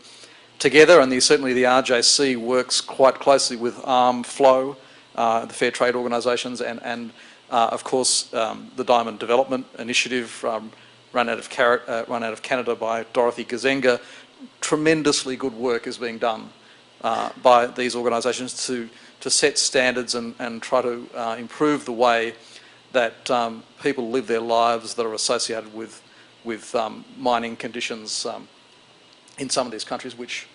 together, and certainly the RJC works quite closely with Flow, the Fair Trade organisations, and of course the Diamond Development Initiative run out of Canada by Dorothy Gazenga. Tremendously good work is being done by these organisations to set standards and try to improve the way that people live their lives that are associated with mining conditions in some of these countries, which,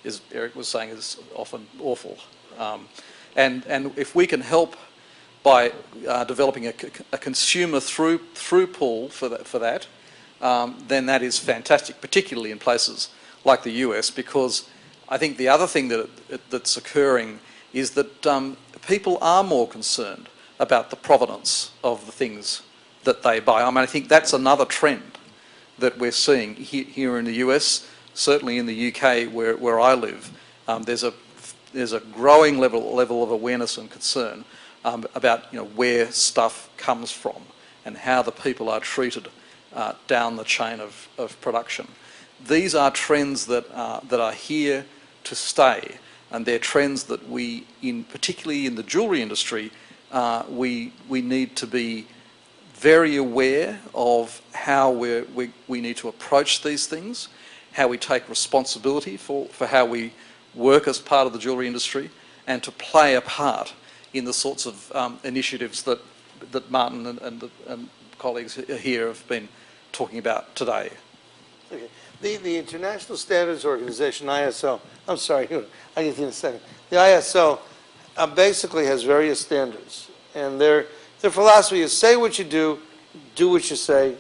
as Eric was saying, is often awful. And if we can help by developing a consumer through pool for that, then that is fantastic, particularly in places like the US, because I think the other thing that's occurring is that people are more concerned about the provenance of the things that they buy. I mean, I think that's another trend that we're seeing here in the US, certainly in the UK where I live. There's a growing level of awareness and concern about where stuff comes from and how the people are treated down the chain of production. These are trends that are here to stay, and they're trends that we, particularly in the jewellery industry, we need to be very aware of how we need to approach these things, how we take responsibility for how we work as part of the jewellery industry, and to play a part in the sorts of initiatives that Martin and colleagues here have been talking about today. Okay. The International Standards Organization, ISO, I'm sorry, I get to in a second. The ISO basically has various standards, and their philosophy is say what you do what you say,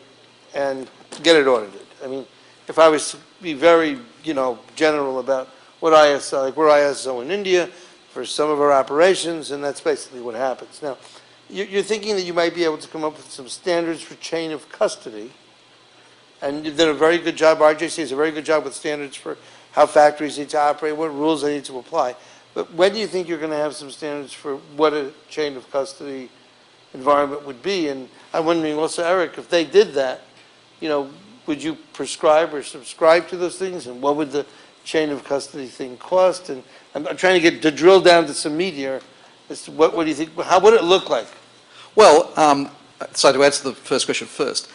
and get it audited. I mean, if I was to be very, general about what ISO, like we're ISO in India for some of our operations, and that's basically what happens. Now, you're thinking that you might be able to come up with some standards for chain of custody, and you've done a very good job, RJC does a very good job with standards for how factories need to operate, what rules they need to apply. But when do you think you're going to have some standards for what a chain of custody environment would be? And I'm wondering also, Eric, if they did that, would you prescribe or subscribe to those things? And what would the chain of custody thing cost? And I'm trying to drill down to some meat here. As to what do you think, how would it look like? Well, so to answer the first question first,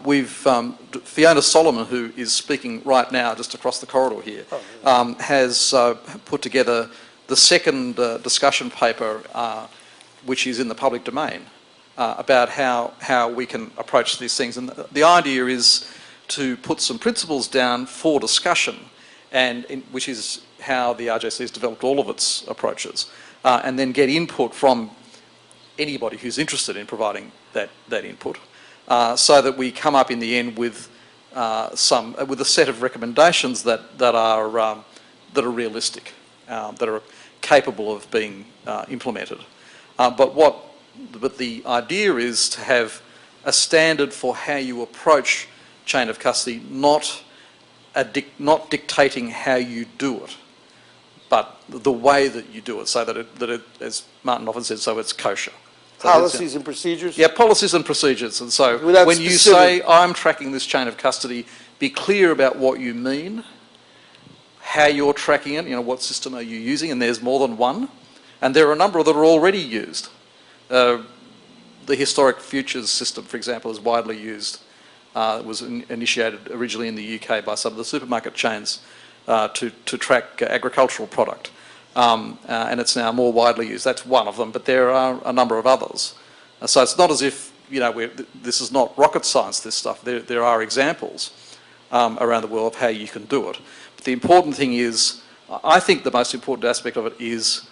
we've Fiona Solomon, who is speaking right now just across the corridor here, has put together the second discussion paper, which is in the public domain, about how we can approach these things. And the idea is to put some principles down for discussion, which is how the RJC has developed all of its approaches, and then get input from anybody who's interested in providing that input, so that we come up in the end with a set of recommendations that are realistic, that are capable of being implemented. But the idea is to have a standard for how you approach chain of custody, not dictating how you do it, but the way that you do it, so that it, as Martin often says, so it's kosher. So Policies and procedures? Yeah, policies and procedures. And so Without when you say, I'm tracking this chain of custody, be clear about what you mean, how you're tracking it, what system are you using, and there's more than one. And there are a number that are already used. The historic futures system, for example, is widely used. It was initiated originally in the UK by some of the supermarket chains to track agricultural product. And it's now more widely used. That's one of them, but there are a number of others. So it's not as if, this is not rocket science, this stuff. There are examples around the world of how you can do it. But the important thing is, I think the most important aspect of it is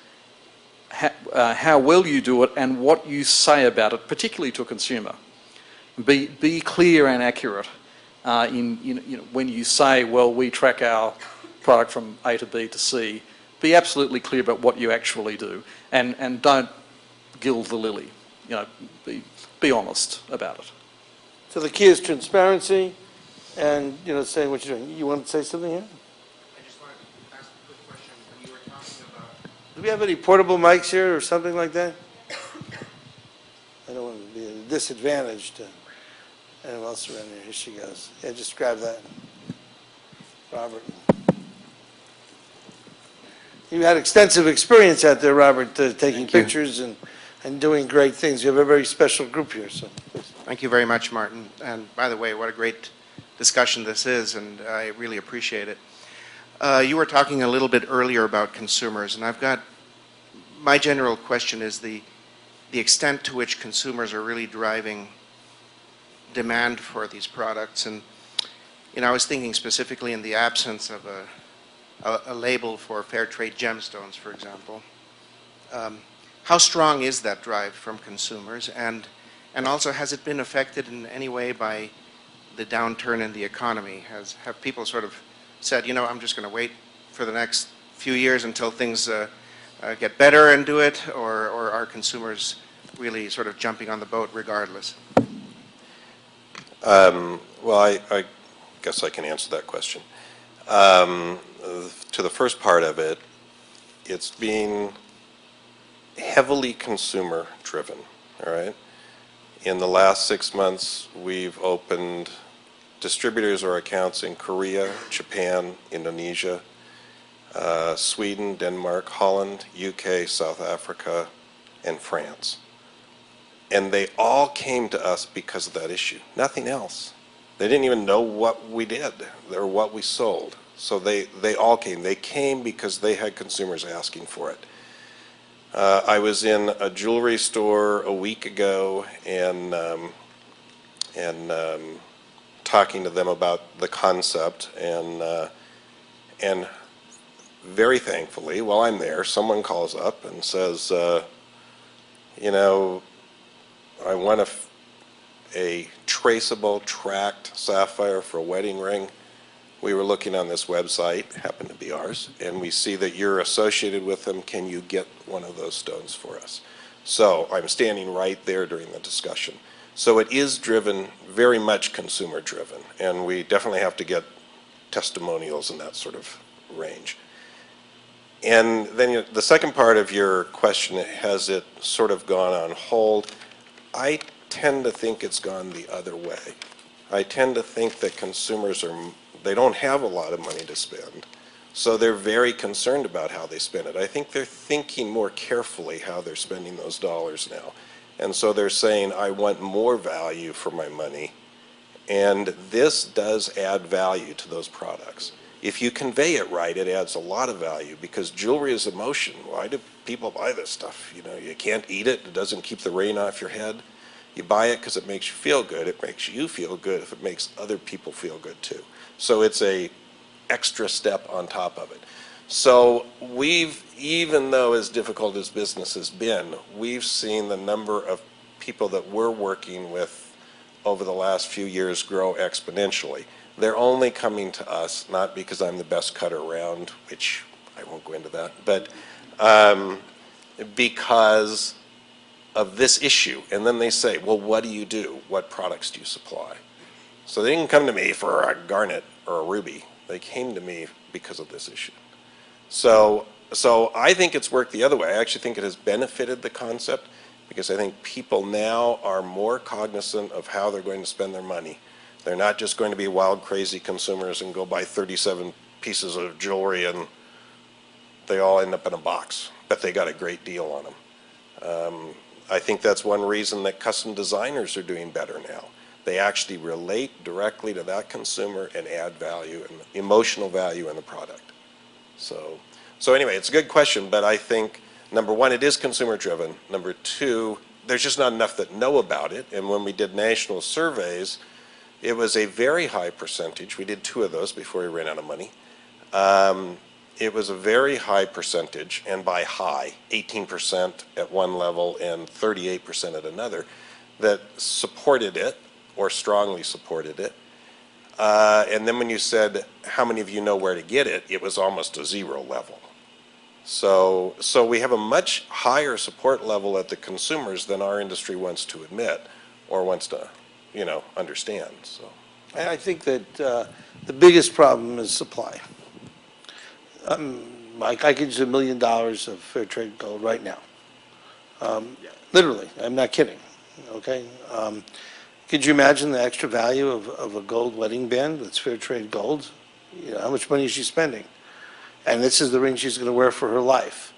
how well you do it and what you say about it, particularly to a consumer. Be clear and accurate when you say, well, we track our product from A to B to C. Be absolutely clear about what you actually do, and don't gild the lily. Be honest about it. So the key is transparency, and saying what you're doing. You want to say something here? I just wanted to ask a quick question. When you were talking about... Do we have any portable mics here or something like that? I don't want to be at a disadvantage to anyone else around here. Here she goes. Yeah, just grab that. Robert. You had extensive experience out there, Robert, taking pictures and doing great things. You have a very special group here, so please. Thank you very much, Martin. And by the way, what a great discussion this is, and I really appreciate it. You were talking a little bit earlier about consumers, and my general question is the extent to which consumers are really driving demand for these products. And I was thinking specifically in the absence of a label for fair trade gemstones, for example. How strong is that drive from consumers? And also, has it been affected in any way by the downturn in the economy? Have people sort of said, I'm just going to wait for the next few years until things get better and do it? Or are consumers really sort of jumping on the boat regardless? Well, I guess I can answer that question. To the first part of it, it's being heavily consumer driven, all right? In the last 6 months, we've opened distributors or accounts in Korea, Japan, Indonesia, Sweden, Denmark, Holland, UK, South Africa, and France. And they all came to us because of that issue, nothing else. They didn't even know what we did or what we sold. So they all came. They came because they had consumers asking for it. I was in a jewelry store a week ago and talking to them about the concept, and very thankfully, while I'm there, someone calls up and says, I want a traceable, tracked sapphire for a wedding ring. We were looking on this website, happened to be ours, and we see that you're associated with them. Can you get one of those stones for us? So I'm standing right there during the discussion. So it is driven, very much consumer driven, and we definitely have to get testimonials in that sort of range. And then the second part of your question, has it sort of gone on hold? I tend to think it's gone the other way. I tend to think that consumers they don't have a lot of money to spend, so they're very concerned about how they spend it. I think they're thinking more carefully how they're spending those dollars now. And so they're saying, I want more value for my money, and this does add value to those products. If you convey it right, it adds a lot of value, because jewelry is emotion. Why do people buy this stuff? You know, you can't eat it. It doesn't keep the rain off your head. You buy it because it makes you feel good. It makes you feel good if it makes other people feel good too. So it's a extra step on top of it. So even though as difficult as business has been, we've seen the number of people that we're working with over the last few years grow exponentially. They're only coming to us, not because I'm the best cutter around, which I won't go into that, but because of this issue. And then they say, well, what do you do? What products do you supply? So they didn't come to me for a garnet or a ruby. They came to me because of this issue. So I think it's worked the other way. I actually think it has benefited the concept, because I think people now are more cognizant of how they're going to spend their money. They're not just going to be wild, crazy consumers and go buy 37 pieces of jewelry and they all end up in a box, but they got a great deal on them. I think that's one reason that custom designers are doing better now. They actually relate directly to that consumer and add value and emotional value in the product. So anyway, it's a good question, but I think, number one, it is consumer driven. Number two, there's just not enough that know about it. And when we did national surveys, it was a very high percentage. We did 2 of those before we ran out of money. It was a very high percentage, and by high, 18% at one level and 38% at another, that supported it or strongly supported it. And then when you said, how many of you know where to get it, it was almost a 0 level. So we have a much higher support level at the consumers than our industry wants to admit or wants to, understand. So I think that the biggest problem is supply. Mike, I could use $1 million of fair trade gold right now. Literally, I'm not kidding. Okay. Could you imagine the extra value of a gold wedding band that's fair trade gold? How much money is she spending? And this is the ring she's going to wear for her life.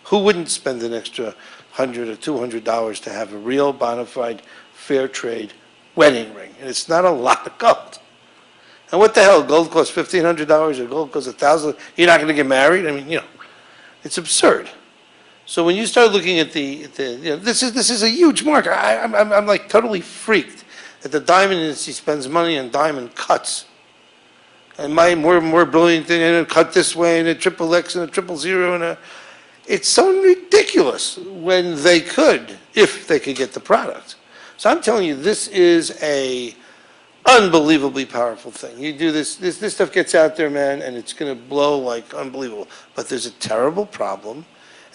Who wouldn't spend an extra $100 or $200 to have a real bona fide fair trade wedding ring? And it's not a lot of gold. And what the hell? Gold costs $1,500 or gold costs $1,000. You're not going to get married? I mean, it's absurd. So when you start looking at this is a huge market. I'm like totally freaked that the diamond industry spends money on diamond cuts. And my more brilliant thing, and a cut this way, and a XXX, and a 000, and it's so ridiculous when they could, if they could get the product. So I'm telling you, this is a unbelievably powerful thing. You do this stuff gets out there, man, and it's going to blow like unbelievable. But there's a terrible problem,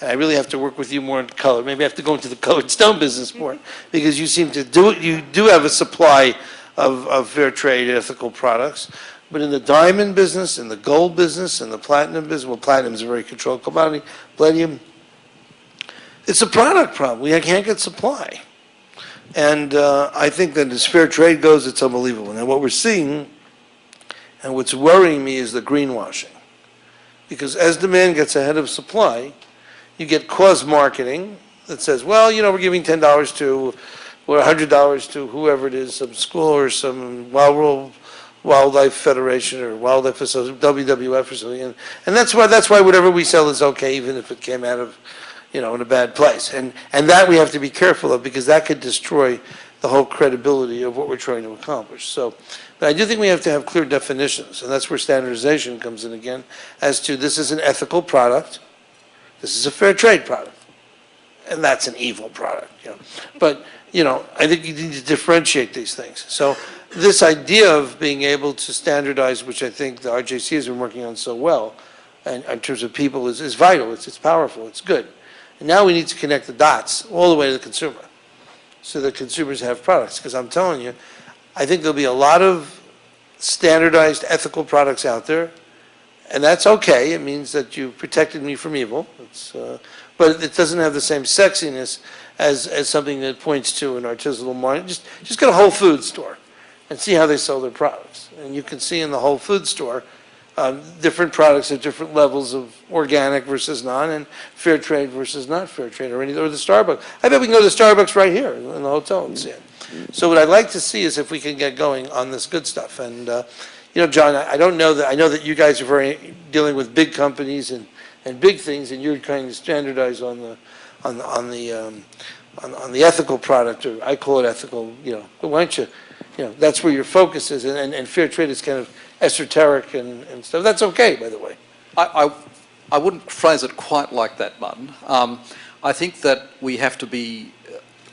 and I really have to work with you more in color. Maybe I have to go into the colored stone business more, because you seem to do it. You do have a supply of fair trade ethical products. But in the diamond business, in the gold business, in the platinum business, well, platinum is a very controlled commodity, palladium, it's a product problem. We can't get supply. And I think that as fair trade goes, it's unbelievable. And what we're seeing, and what's worrying me, is the greenwashing. Because as demand gets ahead of supply, you get cause marketing that says, well, we're giving $10 to, or $100 to whoever it is, some school or some Wildlife Federation or Wildlife Association, WWF or something. And that's why whatever we sell is okay, even if it came out of, in a bad place. And that we have to be careful of, because that could destroy the whole credibility of what we're trying to accomplish. So, but I do think we have to have clear definitions, and that's where standardization comes in again, as to this is an ethical product, this is a fair trade product, and that's an evil product. But, I think you need to differentiate these things. So this idea of being able to standardize, which I think the RJC has been working on so well, and in terms of people, is vital. It's powerful. It's good. And now we need to connect the dots all the way to the consumer so that consumers have products. Because I'm telling you, I think there'll be a lot of standardized ethical products out there, and that's okay. It means that you protected me from evil. But it doesn't have the same sexiness as something that points to an artisanal market. Just go to a Whole Foods store and see how they sell their products. And you can see in the Whole Foods store different products at different levels of organic versus non, and fair trade versus not fair trade, or the Starbucks. I bet we can go to the Starbucks right here in the hotel and see it. So what I'd like to see is if we can get going on this good stuff. And John, I know that you guys are dealing with big companies and big things, and you're trying to standardize on the ethical product, or I call it ethical. But why don't you? That's where your focus is, and fair trade is kind of esoteric and stuff. That's okay, by the way. I wouldn't phrase it quite like that, Martin. I think that we have to be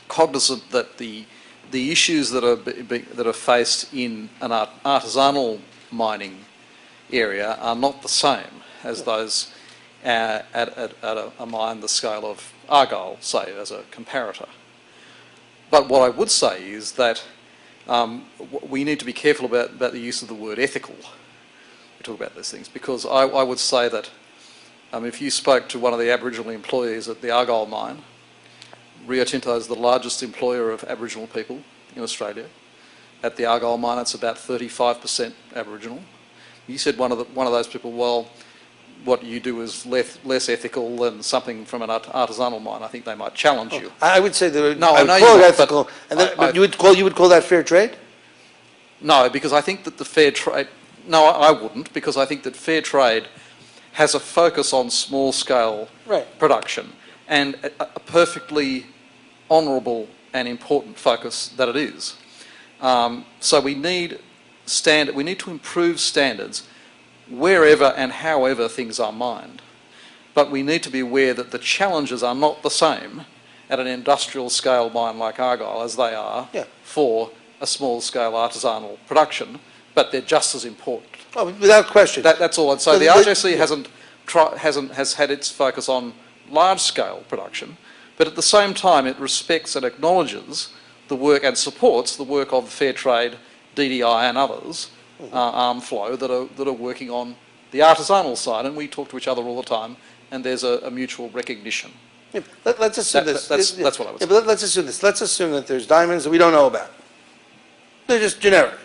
cognizant that the issues that are faced in an artisanal mining area are not the same as those at a mine the scale of Argyle, say, as a comparator. But what I would say is that we need to be careful about the use of the word ethical. We talk about these things, because I would say that if you spoke to one of the Aboriginal employees at the Argyle mine, Rio Tinto is the largest employer of Aboriginal people in Australia. At the Argyle mine, it's about 35% Aboriginal. You said one of those people, well, what you do is less ethical than something from an artisanal mine. I think they might challenge you. I would say that No, I would I know call you it would, ethical, but you would call that fair trade? No, because I think that the fair trade... No, I wouldn't, because I think that fair trade has a focus on small-scale production, and a perfectly honourable and important focus that it is. So we need to improve standards wherever and however things are mined. But we need to be aware that the challenges are not the same at an industrial scale mine like Argyle as they are for a small scale artisanal production, but they're just as important. Oh, without question. That's all. And so the RJC has had its focus on large scale production, but at the same time it respects and acknowledges the work and supports the work of Fair Trade, DDI and others, Armflow, that are working on the artisanal side, and we talk to each other all the time, and there's a mutual recognition. Yeah, let's assume this. That's what I would say. But let's assume this. Let's assume that there's diamonds that we don't know about. They're just generic.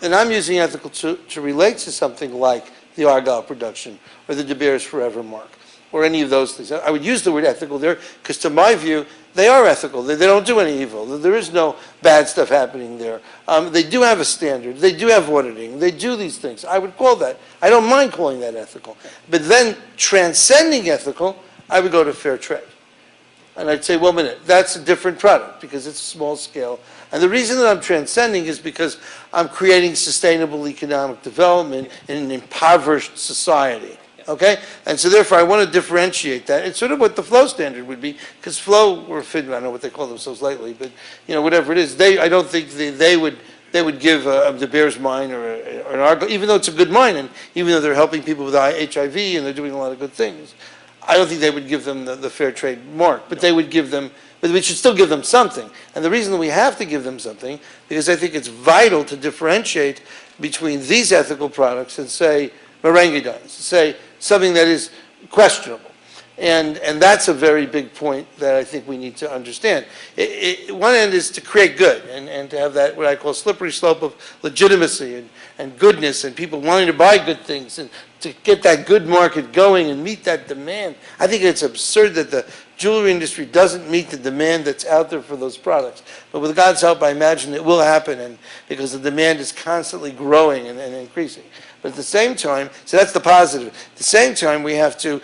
And I'm using ethical to relate to something like the Argyle production or the De Beers Forever mark or any of those things. I would use the word ethical there because, to my view, they are ethical. They don't do any evil. There is no bad stuff happening there. They do have a standard. They do have auditing. They do these things. I would call that. I don't mind calling that ethical. But then transcending ethical, I would go to fair trade. And I'd say, well, a minute, that's a different product because it's small scale. And the reason that I'm transcending is because I'm creating sustainable economic development in an impoverished society. Okay? And so therefore I want to differentiate that. It's sort of what the flow standard would be, because flow, or FID, I don't know what they call themselves lately, but whatever it is, I don't think they would give a De Beers mine or an Argyle, even though it's a good mine, and even though they're helping people with HIV and they're doing a lot of good things, I don't think they would give them the fair trade mark, but they would give them, but we should still give them something. And the reason that we have to give them something, because I think it's vital to differentiate between these ethical products and, say, merengue say something that is questionable. And that's a very big point that I think we need to understand. One end is to create good and to have that, what I call, slippery slope of legitimacy and goodness and people wanting to buy good things and to get that good market going and meet that demand. I think it's absurd that the jewelry industry doesn't meet the demand that's out there for those products. But with God's help, I imagine it will happen, and because the demand is constantly growing and increasing. But at the same time, so that's the positive. At the same time, we have to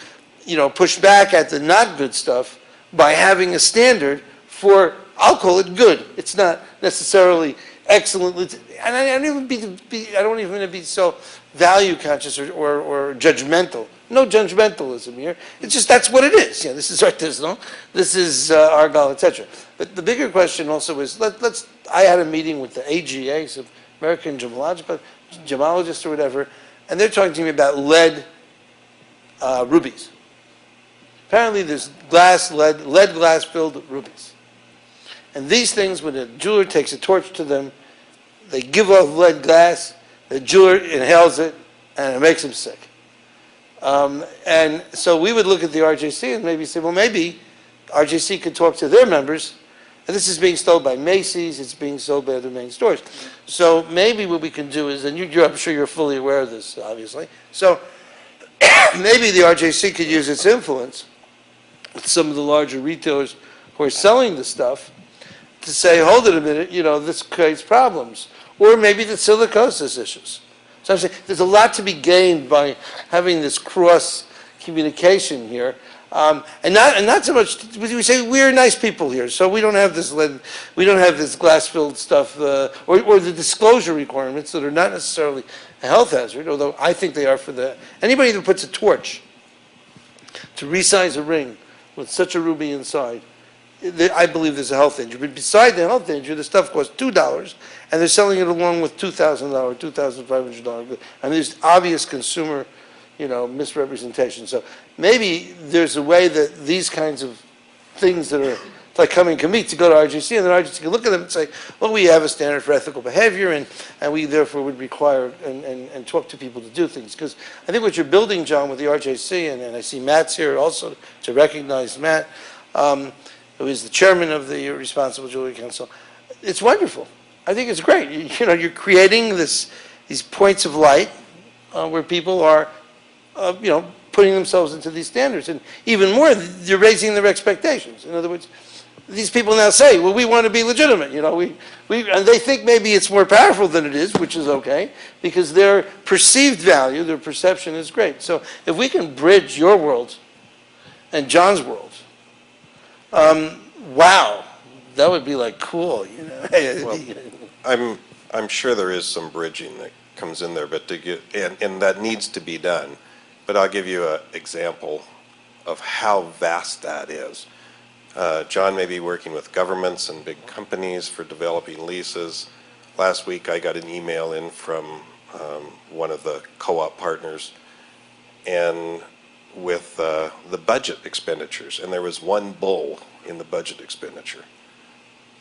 push back at the not good stuff by having a standard for, I'll call it good. It's not necessarily excellent. And I don't even want to be so value conscious or judgmental. No judgmentalism here. It's just that's what it is. This is artisanal. This is Argyle, etc. But the bigger question also is, I had a meeting with the AGA, so American gemologists or whatever, and they're talking to me about lead rubies. Apparently there's lead glass filled rubies. And these things, when a jeweler takes a torch to them, they give off lead glass, the jeweler inhales it, and it makes him sick. And so we would look at the RJC and maybe say, well, maybe RJC could talk to their members. And this is being sold by Macy's, it's being sold by other main stores. So maybe what we can do is, and I'm sure you're fully aware of this, obviously. So maybe the RJC could use its influence with some of the larger retailers who are selling the stuff to say, hold it a minute, this creates problems. Or maybe the silicosis issues. So I'm saying there's a lot to be gained by having this cross communication here. And not so much, we say we're nice people here, so we don't have this glass-filled stuff, or the disclosure requirements that are not necessarily a health hazard, although I think they are for anybody that puts a torch to resize a ring with such a ruby inside, I believe there's a health danger. But beside the health danger, the stuff costs $2, and they're selling it along with $2,000, $2,500. I mean, there's obvious consumer, misrepresentation. So maybe there's a way that these kinds of things that are like coming to meet to go to RGC, and then RGC can look at them and say, well, we have a standard for ethical behavior, and we therefore would require and talk to people to do things. Because I think what you're building, John, with the RJC, and I see Matt's here also to recognize Matt, who is the chairman of the Responsible Jewelry Council. It's wonderful. I think it's great. You're creating these points of light where people are, putting themselves into these standards. And even more, you're raising their expectations. In other words, these people now say, well, we want to be legitimate. And they think maybe it's more powerful than it is, which is okay, because their perceived value, their perception is great. So if we can bridge your world and John's world, wow, that would be like cool, Well, I'm sure there is some bridging that comes in there, but and that needs to be done. But I'll give you an example of how vast that is. John may be working with governments and big companies for developing leases. Last week I got an email in from one of the co-op partners, and with the budget expenditures, and there was one bull in the budget expenditure.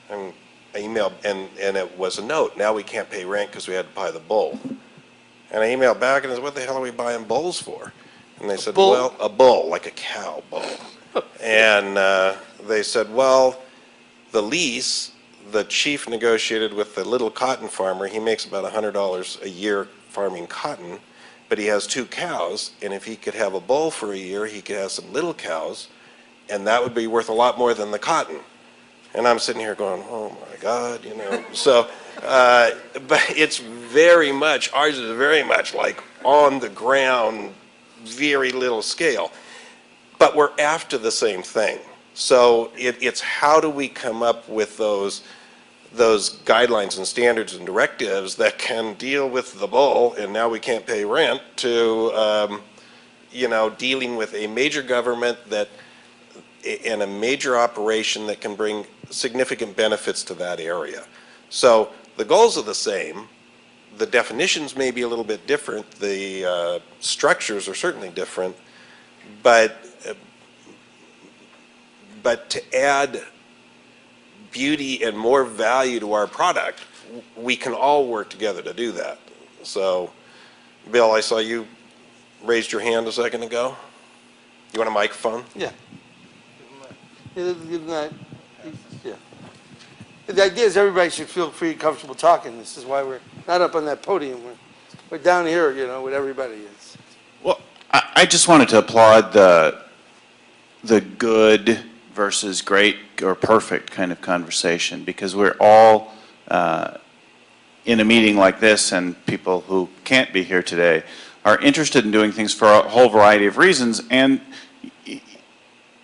And I emailed, and it was a note, now we can't pay rent because we had to buy the bull. And I emailed back and I said, what the hell are we buying bulls for? And they said, well, a bull, like a cow bull. And they said, well, the lease, the chief negotiated with the little cotton farmer. He makes about $100 a year farming cotton, but he has 2 cows, and if he could have a bull for a year, he could have some little cows, and that would be worth a lot more than the cotton. And I'm sitting here going, oh my God, So, but it's very much, ours is very much like on the ground, very little scale. But we're after the same thing. So it's how do we come up with those guidelines and standards and directives that can deal with the bull, and now we can't pay rent, to dealing with a major government and a major operation that can bring significant benefits to that area. So the goals are the same. The definitions may be a little bit different. The structures are certainly different, but to add beauty and more value to our product, we can all work together to do that. So, Bill, I saw you raised your hand a second ago. You want a microphone? Yeah. Yeah. The idea is everybody should feel free and comfortable talking. This is why we're not up on that podium. We're down here, with everybody is. Well, I just wanted to applaud the good versus great or perfect kind of conversation, because we're all in a meeting like this, and people who can't be here today are interested in doing things for a whole variety of reasons. And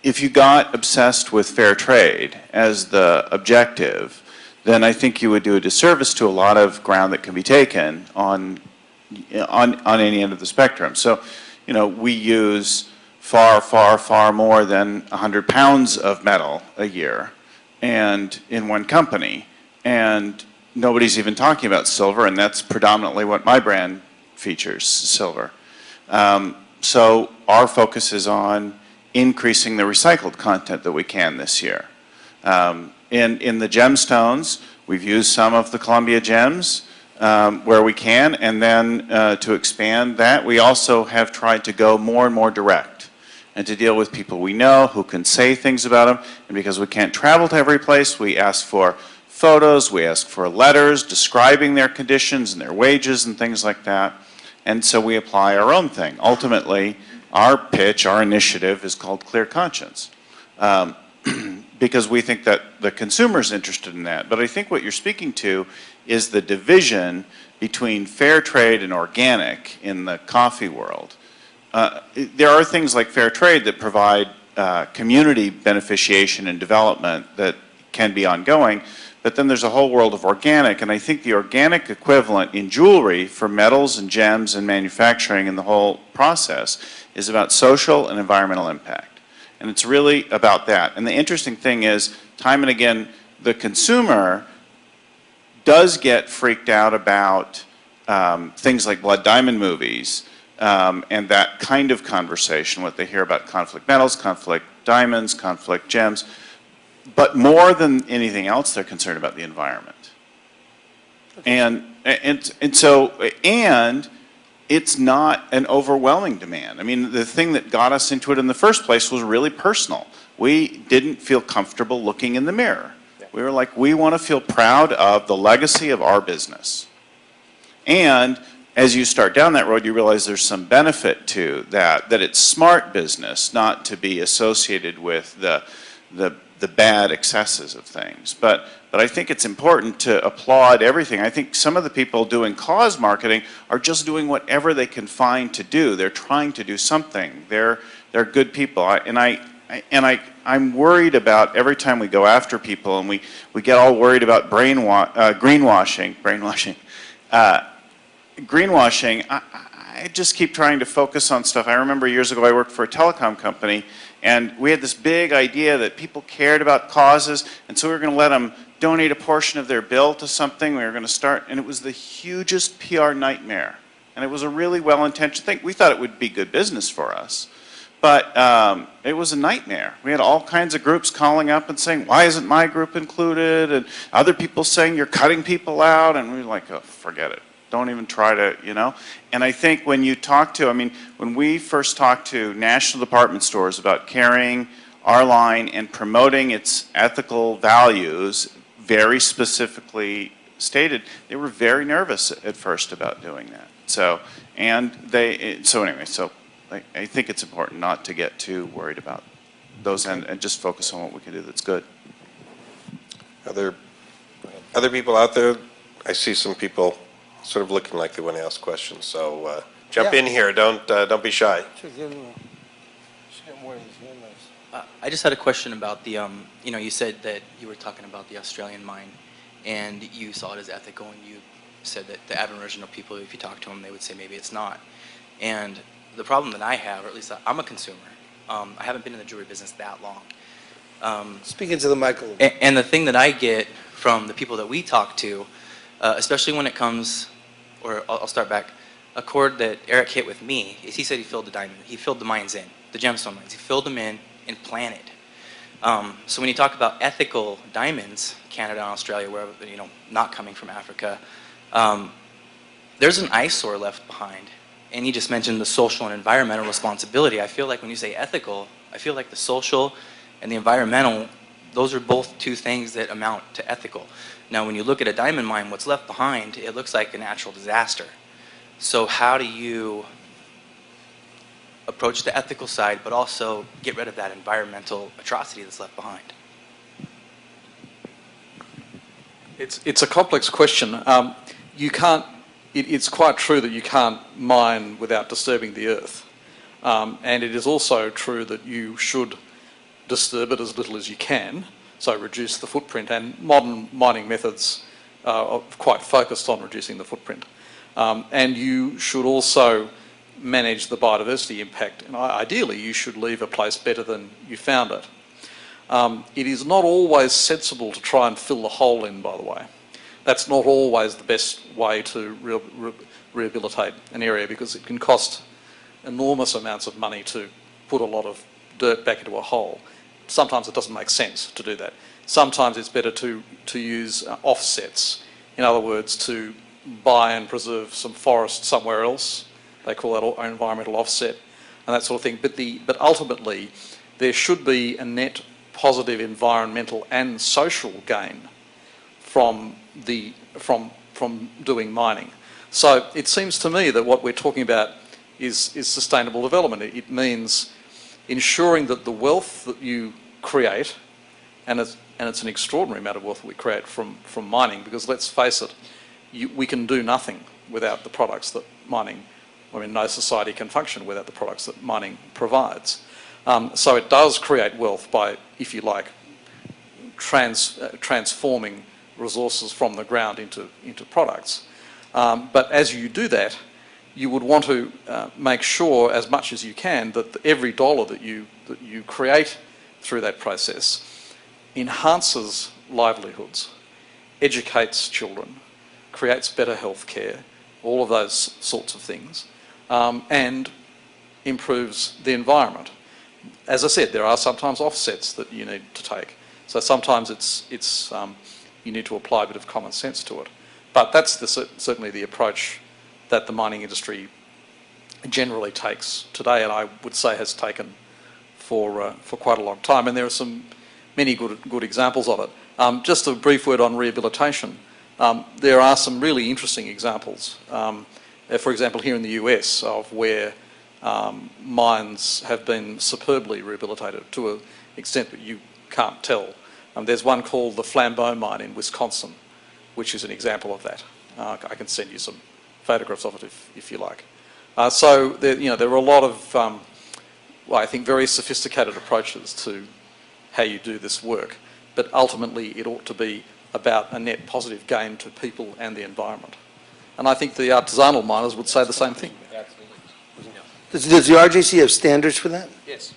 if you got obsessed with fair trade as the objective, then I think you would do a disservice to a lot of ground that can be taken on any end of the spectrum. So, we use far more than 100 pounds of metal a year, and in one company, and nobody's even talking about silver, and that's predominantly what my brand features, silver. So our focus is on increasing the recycled content that we can this year. In the gemstones, we've used some of the Columbia gems where we can, and then to expand that, we also have tried to go more and more direct and to deal with people we know who can say things about them. And because we can't travel to every place, we ask for photos, we ask for letters describing their conditions and their wages and things like that. And so we apply our own thing. Ultimately, our pitch, our initiative is called Clear Conscience. Because we think that the consumer is interested in that. But I think what you're speaking to is the division between fair trade and organic in the coffee world. There are things like fair trade that provide community beneficiation and development that can be ongoing, but then there's a whole world of organic, and I think the organic equivalent in jewelry for metals and gems and manufacturing and the whole process is about social and environmental impact. And it's really about that. And the interesting thing is, time and again, the consumer does get freaked out about things like blood diamond movies and that kind of conversation, what they hear about conflict metals, conflict diamonds, conflict gems. But more than anything else, they're concerned about the environment. And it's not an overwhelming demand. I mean, the thing that got us into it in the first place was really personal. We didn't feel comfortable looking in the mirror. We were like, we want to feel proud of the legacy of our business. And as you start down that road, you realize there's some benefit to that it's smart business, not to be associated with the bad excesses of things. But I think it's important to applaud everything. I think some of the people doing cause marketing are just doing whatever they can find to do. They're trying to do something. They're good people. I'm worried about every time we go after people and we get all worried about greenwashing. I just keep trying to focus on stuff. I remember years ago I worked for a telecom company, and we had this big idea that people cared about causes, and so we were going to let them donate a portion of their bill to something. We were going to start, and it was the hugest PR nightmare. And it was a really well-intentioned thing. We thought it would be good business for us, but it was a nightmare. We had all kinds of groups calling up and saying, why isn't my group included? And other people saying, you're cutting people out. And we were like, oh, forget it. Don't even try to, And I think when you talk to, when we first talked to national department stores about carrying our line and promoting its ethical values, very specifically stated, they were very nervous at first about doing that. I think it's important not to get too worried about those and just focus on what we can do that's good. Other people out there? I see some people sort of looking like they want to ask questions. So jump in here. Don't be shy. I just had a question about the, you said that you were talking about the Australian mine, and you saw it as ethical, and you said that the Aboriginal people, if you talk to them, they would say maybe it's not. And the problem that I have, or at least I'm a consumer, I haven't been in the jewelry business that long. Speaking to the mic a little. And the thing that I get from the people that we talk to, especially when it comes, or I'll start back, a chord that Eric hit with me is he said he filled the diamond, he filled the mines in, the gemstone mines, he filled them in and planted. So when you talk about ethical diamonds, Canada and Australia, wherever, not coming from Africa, there's an eyesore left behind. And you just mentioned the social and environmental responsibility. I feel like when you say ethical, I feel like the social and the environmental, those are both two things that amount to ethical. Now, when you look at a diamond mine, what's left behind, it looks like a natural disaster. So how do you approach the ethical side, but also get rid of that environmental atrocity that's left behind? It's a complex question. It's quite true that you can't mine without disturbing the earth. And it is also true that you should disturb it as little as you can, so reduce the footprint. And modern mining methods are quite focused on reducing the footprint. And you should also manage the biodiversity impact. And ideally, you should leave a place better than you found it. It is not always sensible to try and fill the hole in, by the way. That's not always the best way to rehabilitate an area, because it can cost enormous amounts of money to put a lot of dirt back into a hole. Sometimes it doesn't make sense to do that. Sometimes it's better to use offsets. In other words, to buy and preserve some forest somewhere else. They call that an environmental offset and that sort of thing. But ultimately, there should be a net positive environmental and social gain from doing mining. So it seems to me that what we're talking about is sustainable development. It means ensuring that the wealth that you create, and it's an extraordinary amount of wealth that we create from mining, because let's face it, we can do nothing without the products that mining, no society can function without the products that mining provides. So it does create wealth by, if you like, transforming resources from the ground into products. But as you do that, you would want to make sure, as much as you can, that every dollar that you create through that process enhances livelihoods, educates children, creates better health care, all of those sorts of things, and improves the environment. As I said, there are sometimes offsets that you need to take. So sometimes you need to apply a bit of common sense to it. But that's certainly the approach that the mining industry generally takes today, and I would say has taken for quite a long time. And there are many good examples of it. Just a brief word on rehabilitation. There are some really interesting examples. For example, here in the US, of where mines have been superbly rehabilitated to an extent that you can't tell. There's one called the Flambeau mine in Wisconsin, which is an example of that. I can send you some photographs of it if you like. So there are a lot of, I think, very sophisticated approaches to how you do this work. But ultimately, it ought to be about a net positive gain to people and the environment. And I think the artisanal miners would say the same thing. Does the RJC have standards for that? Yes.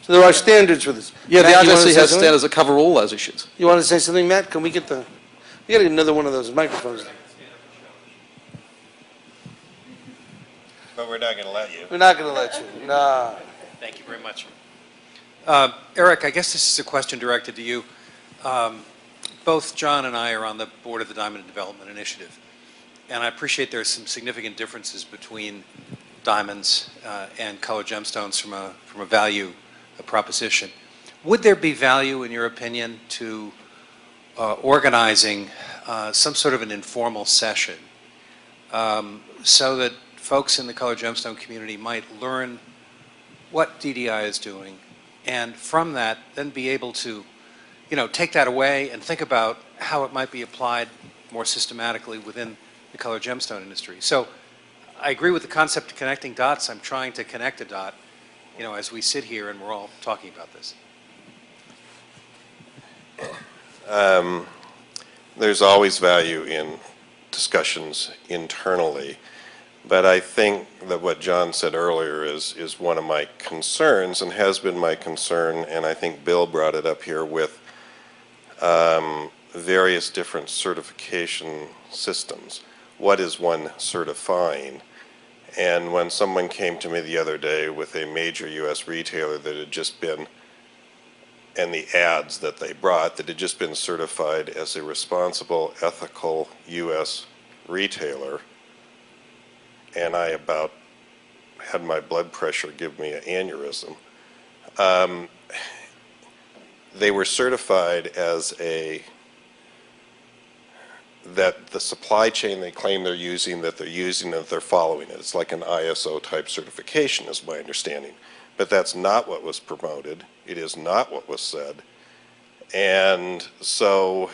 So there are standards for this. Yeah, Matt, the you wanna RJC say has something? standards that cover all those issues. You want to say something, Matt? Can we get we got to get another one of those microphones. But we're not going to let you. We're not going to let you. Nah. Thank you very much. Eric, I guess this is a question directed to you. Both John and I are on the board of the Diamond Development Initiative, and I appreciate there's some significant differences between diamonds and colored gemstones from a value proposition. Would there be value, in your opinion, to organizing some sort of an informal session so that folks in the colored gemstone community might learn what DDI is doing, and from that then be able to take that away and think about how it might be applied more systematically within the colored gemstone industry? So I agree with the concept of connecting dots. I'm trying to connect a dot, as we sit here and we're all talking about this. There's always value in discussions internally, but I think that what John said earlier is one of my concerns, and has been my concern, and I think Bill brought it up here with various different certification systems. What is one certifying? And when someone came to me the other day with a major U.S. retailer that had just been, and the ads that they brought, that had just been certified as a responsible, ethical U.S. retailer, and I about had my blood pressure give me an aneurysm. They were certified as that the supply chain they claim they're using, that they're following it. It's like an ISO type certification, is my understanding. But that's not what was promoted. It is not what was said. And so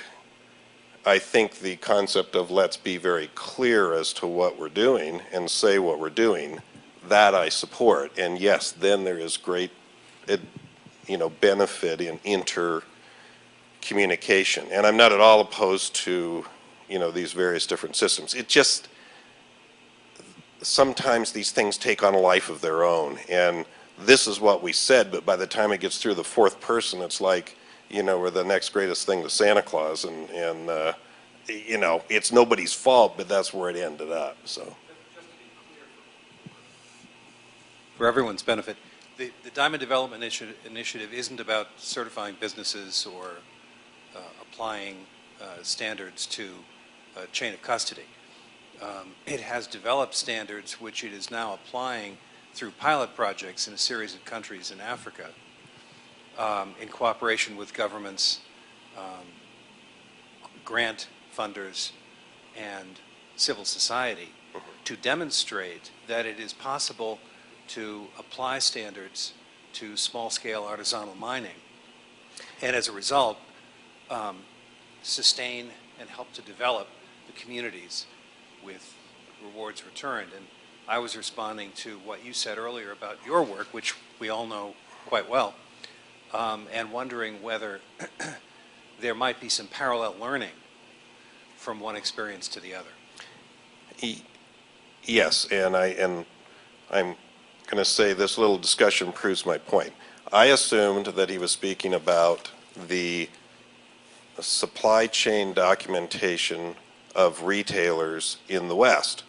I think the concept of let's be very clear as to what we're doing and say what we're doing, that I support. And yes, then there is great benefit in intercommunication. And I'm not at all opposed to these various different systems. It just, sometimes these things take on a life of their own. And this is what we said, but by the time it gets through the fourth person, it's like, we're the next greatest thing to Santa Claus. And it's nobody's fault, but that's where it ended up, so. For everyone's benefit, the Diamond Development Initiative isn't about certifying businesses or applying standards to chain of custody. It has developed standards which it is now applying through pilot projects in a series of countries in Africa in cooperation with governments, grant funders, and civil society to demonstrate that it is possible to apply standards to small-scale artisanal mining, and as a result, sustain and help to develop the communities with rewards returned. And I was responding to what you said earlier about your work, which we all know quite well, and wondering whether there might be some parallel learning from one experience to the other. Yes, and I'm going to say this little discussion proves my point. I assumed that he was speaking about the supply chain documentation of retailers in the West.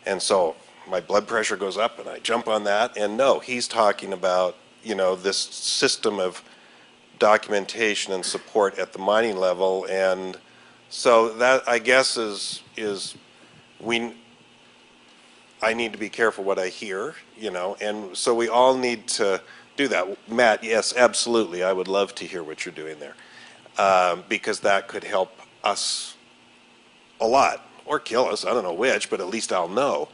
And so my blood pressure goes up and I jump on that. And no, he's talking about, you know, this system of documentation and support at the mining level. And so that, I guess, I need to be careful what I hear, you know, and so we all need to do that. Matt, yes, absolutely. I would love to hear what you're doing there, because that could help us a lot, or kill us. I don't know which, but at least I'll know.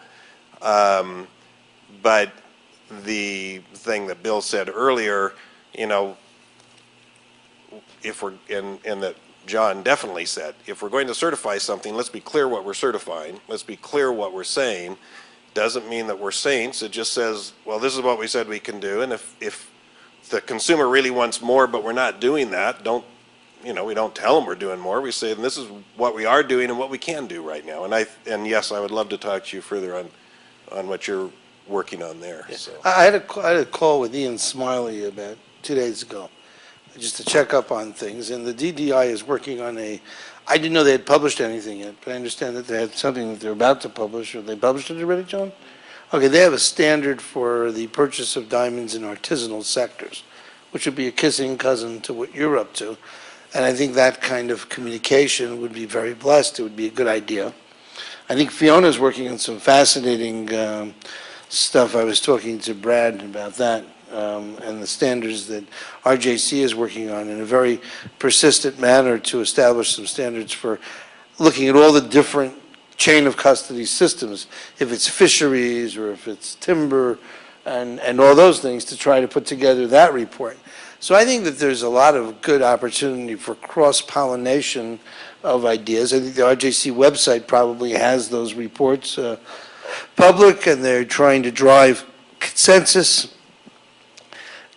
But the thing that Bill said earlier, you know, if we're, and that John definitely said, if we're going to certify something, let's be clear what we're certifying. Let's be clear what we're saying. Doesn't mean that we're saints. It just says, well, this is what we said we can do. And if the consumer really wants more, but we're not doing that, we don't tell them we're doing more. We say, this is what we are doing and what we can do right now. And yes, I would love to talk to you further on what you're working on there. Yeah. So. I had a call with Ian Smiley about 2 days ago, just to check up on things. And the DDI is working on I didn't know they had published anything yet, but I understand that they had something that they're about to publish. Or they published it already, John? Okay, they have a standard for the purchase of diamonds in artisanal sectors, which would be a kissing cousin to what you're up to. And I think that kind of communication would be very blessed. It would be a good idea. I think Fiona's working on some fascinating stuff. I was talking to Brad about that. And the standards that RJC is working on in a very persistent manner to establish some standards for looking at all the different chain of custody systems, if it's fisheries or if it's timber and all those things, to try to put together that report. So I think that there's a lot of good opportunity for cross-pollination of ideas. I think the RJC website probably has those reports public, and they're trying to drive consensus.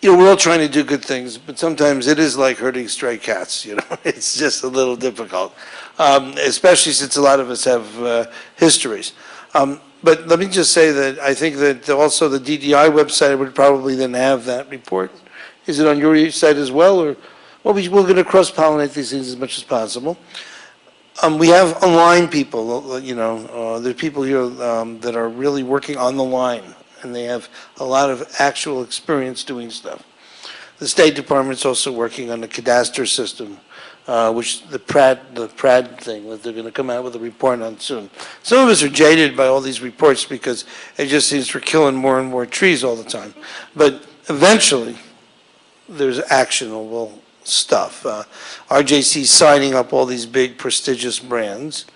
You know, we're all trying to do good things, but sometimes it is like herding stray cats, you know. It's just a little difficult, especially since a lot of us have histories. But let me just say that I think that also the DDI website would probably then have that report. Is it on your site as well? Or, well, we're going to cross-pollinate these things as much as possible. We have online people, you know, there are people here that are really working on the line, and they have a lot of actual experience doing stuff. The State Department's also working on the cadastre system, which the PRAD thing that they're going to come out with a report on soon. Some of us are jaded by all these reports because it just seems we're killing more and more trees all the time. But eventually, there's actionable stuff. RJC's signing up all these big prestigious brands,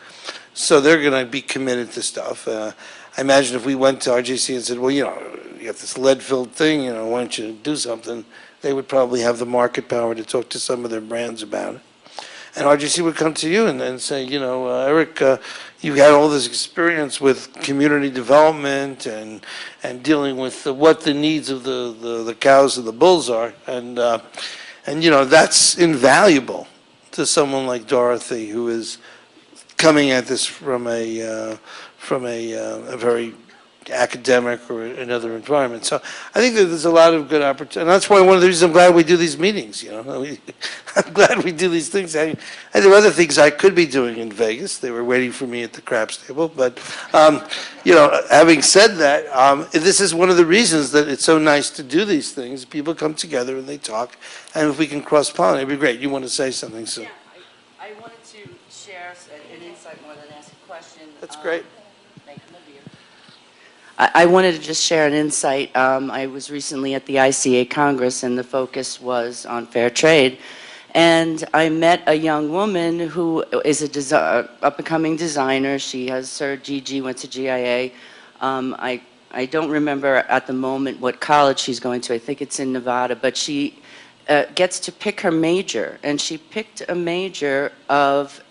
so they're going to be committed to stuff. I imagine if we went to RJC and said, well, you know, you got this lead-filled thing, you know, why don't you do something? They would probably have the market power to talk to some of their brands about it. And RJC would come to you and say, you know, Eric, you've had all this experience with community development and dealing with what the needs of the cows and the bulls are. And you know, that's invaluable to someone like Dorothy, who is coming at this from a very academic or another environment. So I think that there's a lot of good opportunity, and that's why one of the reasons I'm glad we do these meetings, I'm glad we do these things. There are other things I could be doing in Vegas. They were waiting for me at the craps table, but, having said that, this is one of the reasons that it's so nice to do these things. People come together and they talk, and if we can cross-pollinate, it'd be great. You want to say something, Sue? Yeah, I wanted to share an insight more than ask a question. That's great. I wanted to just share an insight. I was recently at the ICA Congress, and the focus was on fair trade. And I met a young woman who is a up-and-coming designer. She has her GG, went to GIA. I don't remember at the moment what college she's going to. I think it's in Nevada. But she gets to pick her major, and she picked a major of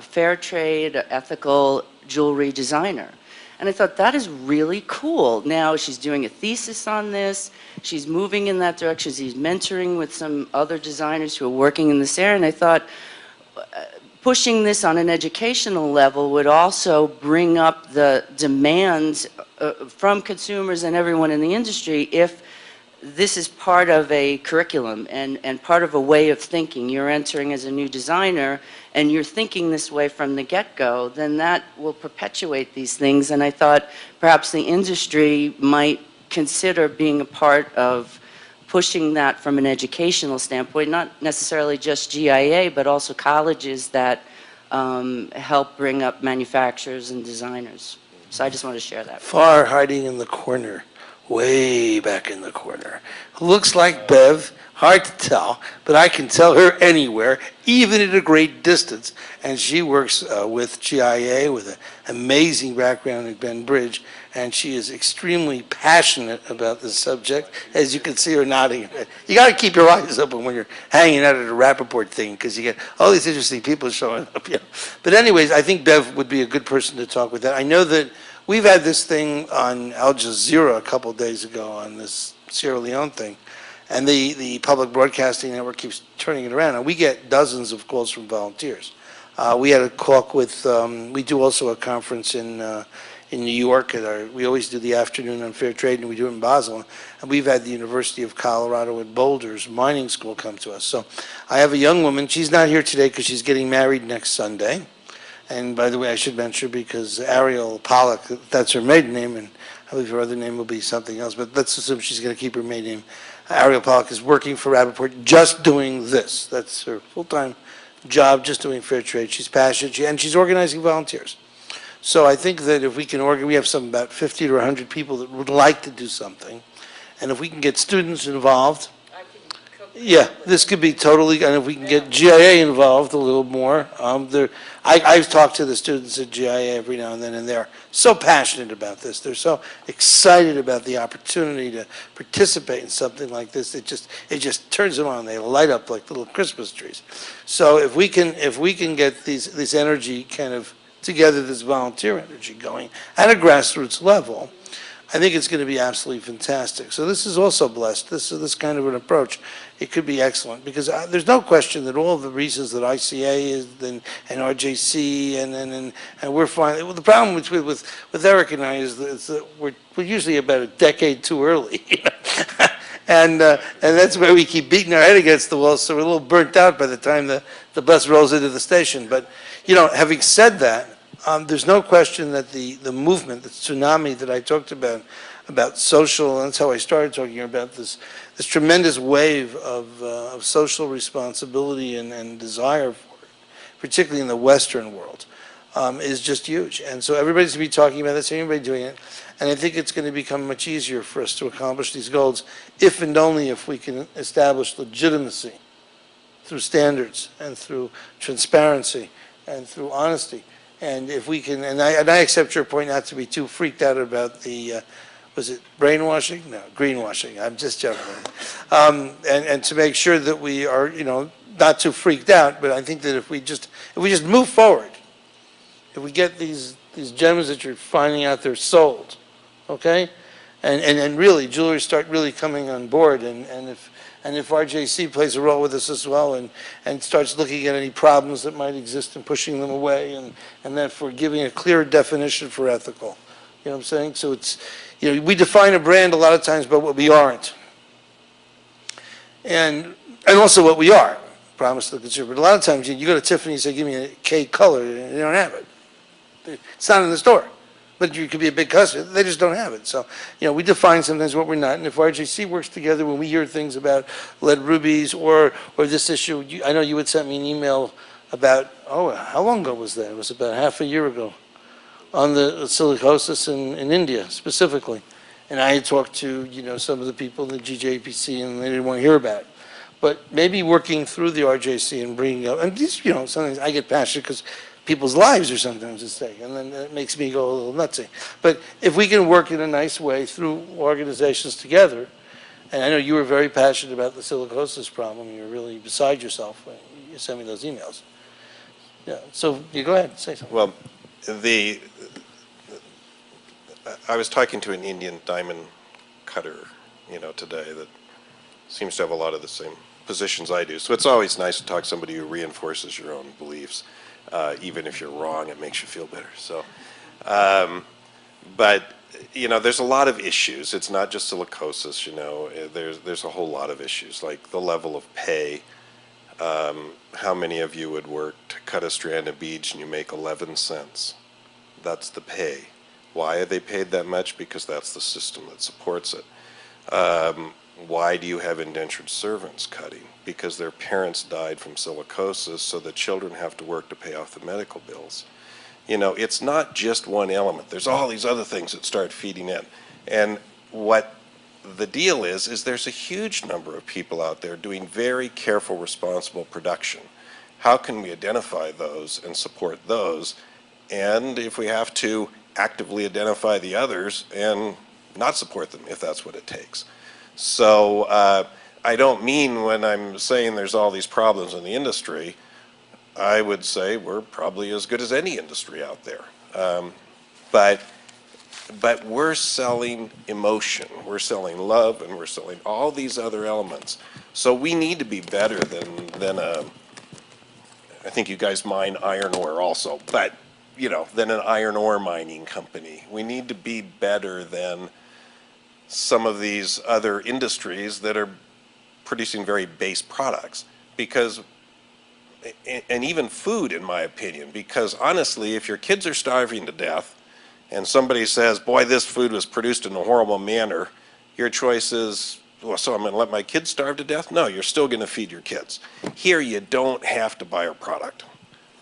fair trade, ethical jewelry designer. And I thought, that is really cool. Now she's doing a thesis on this. She's moving in that direction. She's mentoring with some other designers who are working in this area. And I thought, pushing this on an educational level would also bring up the demands from consumers and everyone in the industry if this is part of a curriculum and part of a way of thinking. You're entering as a new designer and you're thinking this way from the get-go, then that will perpetuate these things. And I thought perhaps the industry might consider being a part of pushing that from an educational standpoint, not necessarily just GIA, but also colleges that help bring up manufacturers and designers. So I just want to share that. Far hiding in the corner, way back in the corner. Looks like Bev, hard to tell, but I can tell her anywhere, even at a great distance. And she works with GIA with an amazing background at Ben Bridge, and she is extremely passionate about this subject, as you can see her nodding. You got to keep your eyes open when you're hanging out at a Rapaport thing, because you get all these interesting people showing up. But anyways, I think Bev would be a good person to talk with that. I know that we've had this thing on Al Jazeera a couple of days ago on this Sierra Leone thing, and the public broadcasting network keeps turning it around, and we get dozens of calls from volunteers. We had a talk with, we do also a conference in New York. We always do the afternoon on fair trade, and we do it in Basel. And we've had the University of Colorado at Boulder's mining school come to us. So I have a young woman. She's not here today because she's getting married next Sunday. And by the way, I should mention, because Ariel Pollock, that's her maiden name, and I believe her other name will be something else, but let's assume she's going to keep her maiden name. Ariel Pollock is working for Rapaport, just doing this. That's her full-time job, just doing fair trade. She's passionate, and she's organizing volunteers. So I think that if we can we have about 50 to 100 people that would like to do something, and if we can get students involved, yeah, this could be totally, and if we can get GIA involved a little more. I've talked to the students at GIA every now and then, and they're so passionate about this. They're so excited about the opportunity to participate in something like this. It just turns them on. They light up like little Christmas trees. So if we can get this energy kind of together, this volunteer energy going at a grassroots level, I think it's going to be absolutely fantastic. So this is also blessed. This kind of an approach, it could be excellent, because there's no question that all of the reasons that ICA is and RJC and we're fine. Well, the problem with Eric and I is that we're usually about a decade too early, and that's why we keep beating our head against the wall. So we're a little burnt out by the time the bus rolls into the station. But having said that, there's no question that the movement, the tsunami that I talked about social, and that's how I started talking about this tremendous wave of social responsibility and desire for it, particularly in the Western world, is just huge. And so everybody's going to be talking about this, everybody doing it, and I think it's going to become much easier for us to accomplish these goals if and only if we can establish legitimacy through standards and through transparency and through honesty. And if we can, and I accept your point not to be too freaked out about the, was it brainwashing? No, greenwashing. I'm just joking. And to make sure that we are, not too freaked out. But I think that if we just move forward, if we get these gems that you're finding out there sold, okay, and really jewelry start really coming on board, and if RJC plays a role with us as well and starts looking at any problems that might exist and pushing them away, and then for giving a clear definition for ethical, You know what I'm saying? So it's, we define a brand a lot of times by what we aren't. And also what we are, promise to the consumer. But a lot of times you go to Tiffany and say, give me a K color, and they don't have it. It's not in the store. But you could be a big customer, they just don't have it. So, we define sometimes what we're not. And if RJC works together, when we hear things about lead rubies or this issue, I know you had sent me an email about, how long ago was that? It was about half a year ago on the silicosis in India specifically. And I had talked to, some of the people in the GJPC and they didn't want to hear about it. But maybe working through the RJC and bringing up, and these, sometimes I get passionate because people's lives are sometimes at stake, and then it makes me go a little nutsy. But if we can work in a nice way through organizations together, and I know you were very passionate about the silicosis problem, you were really beside yourself when you sent me those emails. Yeah, so you go ahead, say something. Well, I was talking to an Indian diamond cutter, today that seems to have a lot of the same positions I do. So it's always nice to talk to somebody who reinforces your own beliefs. Even if you're wrong, it makes you feel better. So, but there's a lot of issues. It's not just silicosis. There's a whole lot of issues, like the level of pay. How many of you would work to cut a strand of beads and you make 11 cents? That's the pay. Why are they paid that much? Because that's the system that supports it. Why do you have indentured servants cutting? Because their parents died from silicosis, so the children have to work to pay off the medical bills. It's not just one element. There's all these other things that start feeding in. And what the deal is there's a huge number of people out there doing very careful, responsible production. How can we identify those and support those? And if we have to, actively identify the others and not support them if that's what it takes. So I don't mean when I'm saying there's all these problems in the industry, I would say we're probably as good as any industry out there. But we're selling emotion, we're selling love, and we're selling all these other elements. So we need to be better than I think you guys mine iron ore also, but than an iron ore mining company. We need to be better than some of these other industries that are producing very base products, because, and even food in my opinion, because honestly, if your kids are starving to death and somebody says, boy, this food was produced in a horrible manner, your choice is, well, so I'm going to let my kids starve to death? No, you're still going to feed your kids. Here you don't have to buy our product.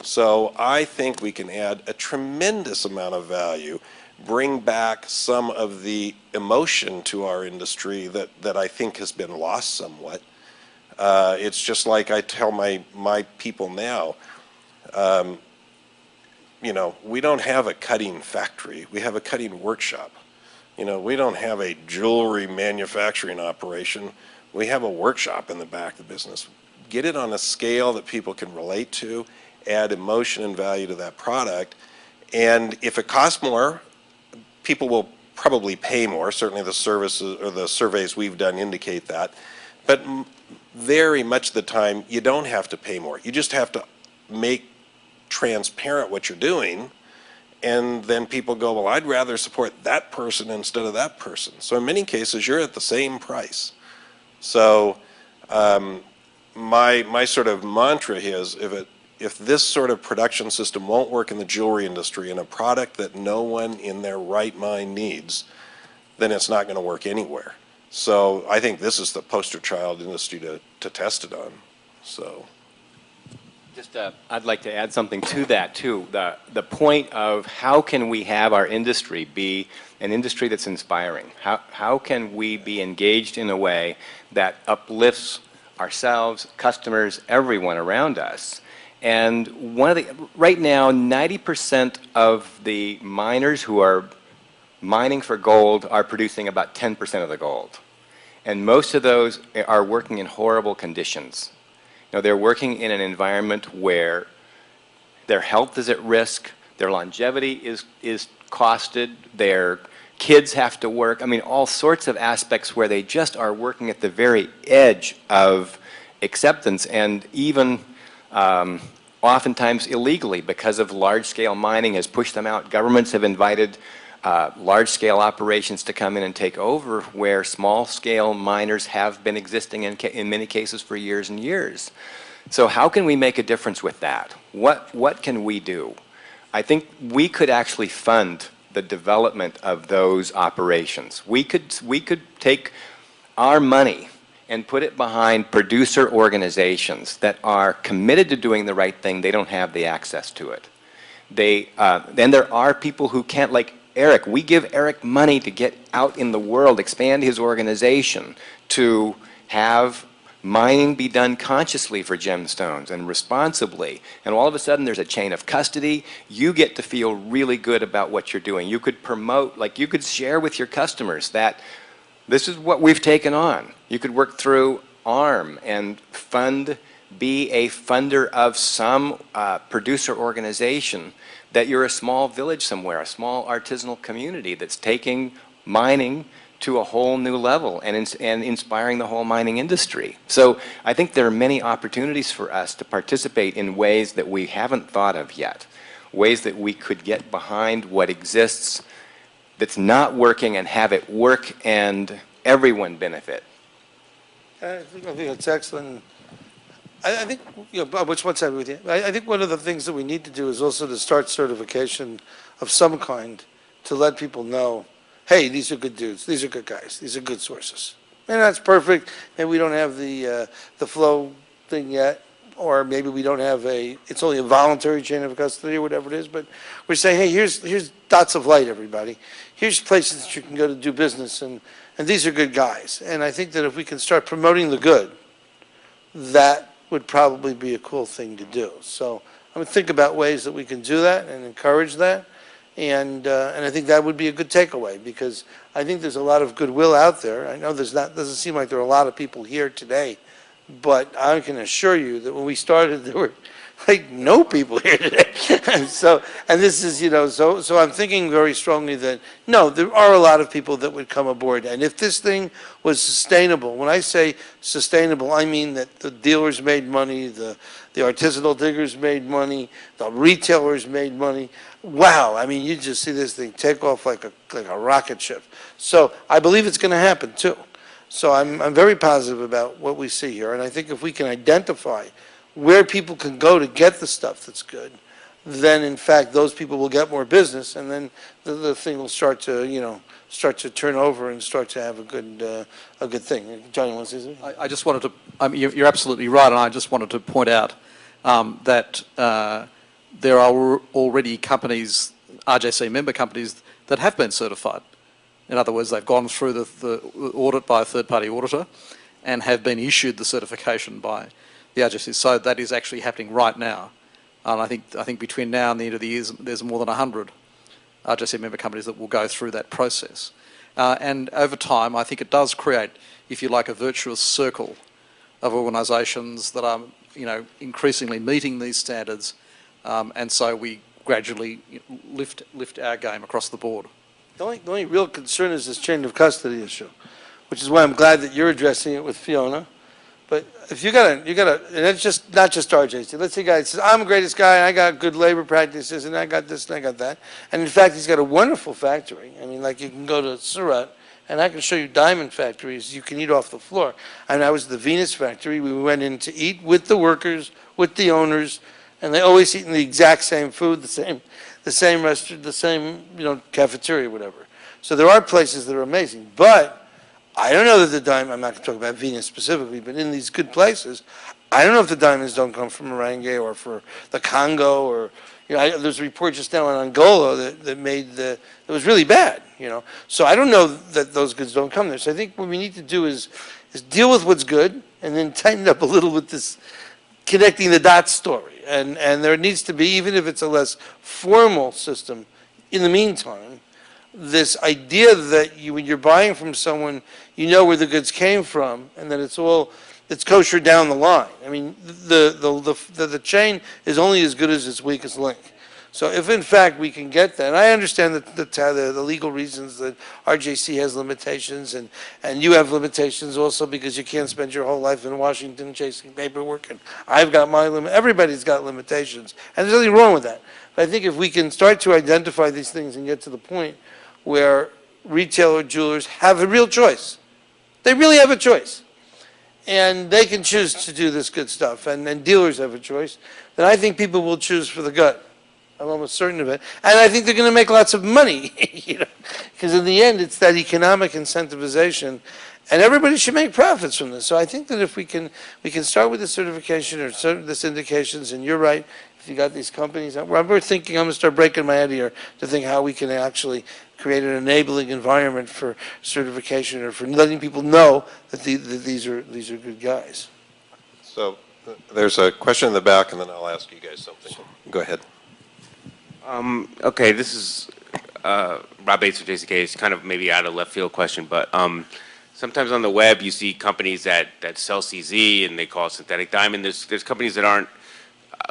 So I think we can add a tremendous amount of value, bring back some of the emotion to our industry that I think has been lost somewhat. It's just like I tell my people now, we don't have a cutting factory, we have a cutting workshop. We don't have a jewelry manufacturing operation, we have a workshop in the back of the business. Get it on a scale that people can relate to, add emotion and value to that product, and if it costs more, people will probably pay more. Certainly the services or the surveys we've done indicate that. But very much of the time, you don't have to pay more. You just have to make transparent what you're doing, and then people go, well, I'd rather support that person instead of that person. So in many cases, you're at the same price. So my sort of mantra is, if this sort of production system won't work in the jewelry industry in a product that no one in their right mind needs, then it's not going to work anywhere. So I think this is the poster child industry to test it on. So, just I'd like to add something to that too. The point of how can we have our industry be an industry that's inspiring? How can we be engaged in a way that uplifts ourselves, customers, everyone around us? And right now, 90% of the miners who are mining for gold are producing about 10% of the gold. And most of those are working in horrible conditions. They're working in an environment where their health is at risk, their longevity is costed, their kids have to work. I mean, all sorts of aspects where they just are working at the very edge of acceptance, and even oftentimes illegally, because of large-scale mining has pushed them out. Governments have invited large-scale operations to come in and take over where small-scale miners have been existing in many cases for years and years. So how can we make a difference with that? What can we do? I think we could actually fund the development of those operations. We could take our money and put it behind producer organizations that are committed to doing the right thing. They don't have the access to it. Then there are people who can't, like Eric. We give Eric money to get out in the world, expand his organization, to have mining be done consciously for gemstones and responsibly. And all of a sudden there's a chain of custody. You get to feel really good about what you're doing. You could promote, like you could share with your customers that this is what we've taken on. You could work through ARM and be a funder of some producer organization, that you're a small village somewhere, a small artisanal community that's taking mining to a whole new level and inspiring the whole mining industry. So I think there are many opportunities for us to participate in ways that we haven't thought of yet, ways that we could get behind what exists that's not working and have it work and everyone benefit. I think that's excellent. I think, Bob, which one side with you? I think one of the things that we need to do is also to start certification of some kind to let people know, hey, these are good dudes, these are good guys, these are good sources. And that's perfect. Maybe we don't have the flow thing yet, or maybe we don't have it's only a voluntary chain of custody or whatever it is, but we're saying, hey, here's dots of light, everybody. Here's places that you can go to do business, and these are good guys. And I think that if we can start promoting the good, that would probably be a cool thing to do. So I'm going to think about ways that we can do that and encourage that. And I think that would be a good takeaway, because I think there's a lot of goodwill out there. I know doesn't seem like there are a lot of people here today, but I can assure you that when we started, there were like no people here today. And this is, so I'm thinking very strongly that, no, there are a lot of people that would come aboard. And if this thing was sustainable, when I say sustainable, I mean that the dealers made money, the artisanal diggers made money, the retailers made money. Wow, I mean, you just see this thing take off like a rocket ship. So I believe it's going to happen too. So I'm very positive about what we see here. And I think if we can identify where people can go to get the stuff that's good, then in fact those people will get more business, and then the thing will start to turn over and start to have a good thing. Johnny wants to say something? I just wanted to, you're absolutely right, and I just wanted to point out that there are already companies, RJC member companies, that have been certified. In other words, they've gone through the audit by a third-party auditor and have been issued the certification by the RJC. So that is actually happening right now. And I think between now and the end of the year, there's more than 100 RJC member companies that will go through that process. And over time, I think it does create, if you like, a virtuous circle of organisations that are, increasingly meeting these standards, and so we gradually lift our game across the board. The only real concern is this chain of custody issue, which is why I'm glad that you're addressing it with Fiona. But if you got and it's just not just RJC. Let's say a guy says, I'm the greatest guy, I got good labor practices, and I got this and I got that. And in fact, he's got a wonderful factory. I mean, like you can go to Surat, and I can show you diamond factories you can eat off the floor. And I was at the Venus factory. We went in to eat with the workers, with the owners, and they always eat in the exact same food, the same restaurant, the same cafeteria, whatever. So there are places that are amazing, but I don't know that the diamond, I'm not going to talk about Venus specifically, but in these good places, I don't know if the diamonds don't come from Orange or for the Congo, or, there's a report just now on Angola that was really bad, So I don't know that those goods don't come there. So I think what we need to do is deal with what's good and then tighten up a little with this connecting the dots story. And there needs to be, even if it's a less formal system, in the meantime, this idea that when you're buying from someone, you know where the goods came from, and that it's kosher down the line. I mean, the chain is only as good as its weakest link. So if in fact we can get that, and I understand that the legal reasons that RJC has limitations, and you have limitations also because you can't spend your whole life in Washington chasing paperwork, and I've got my limit. Everybody's got limitations, and there's nothing wrong with that. But I think if we can start to identify these things and get to the point where retailer jewelers have a real choice. They really have a choice. And they can choose to do this good stuff, and then dealers have a choice, then I think people will choose for the good. I'm almost certain of it. And I think they're going to make lots of money, because in the end, it's that economic incentivization, and everybody should make profits from this. So I think that if we can start with the certification or this indications, and you're right, if you got these companies, we're thinking, I'm going to start breaking my head here to think how we can actually create an enabling environment for certification or for letting people know that these are good guys. So there's a question in the back, and then I'll ask you guys something. Go ahead. Okay, this is Rob Bates of JCK. It's kind of maybe out of left field question, but sometimes on the web you see companies that sell CZ and they call it synthetic diamond. There's companies that aren't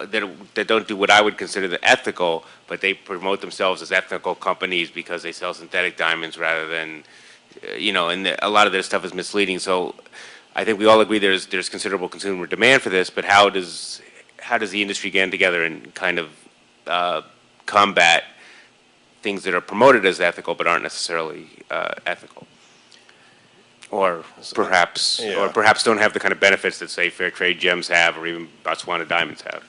that don't do what I would consider the ethical, but they promote themselves as ethical companies because they sell synthetic diamonds rather than, and a lot of their stuff is misleading. So I think we all agree there's considerable consumer demand for this, but how does the industry get together and kind of combat things that are promoted as ethical but aren't necessarily ethical, or perhaps don't have the kind of benefits that say fair trade gems have, or even Botswana diamonds have?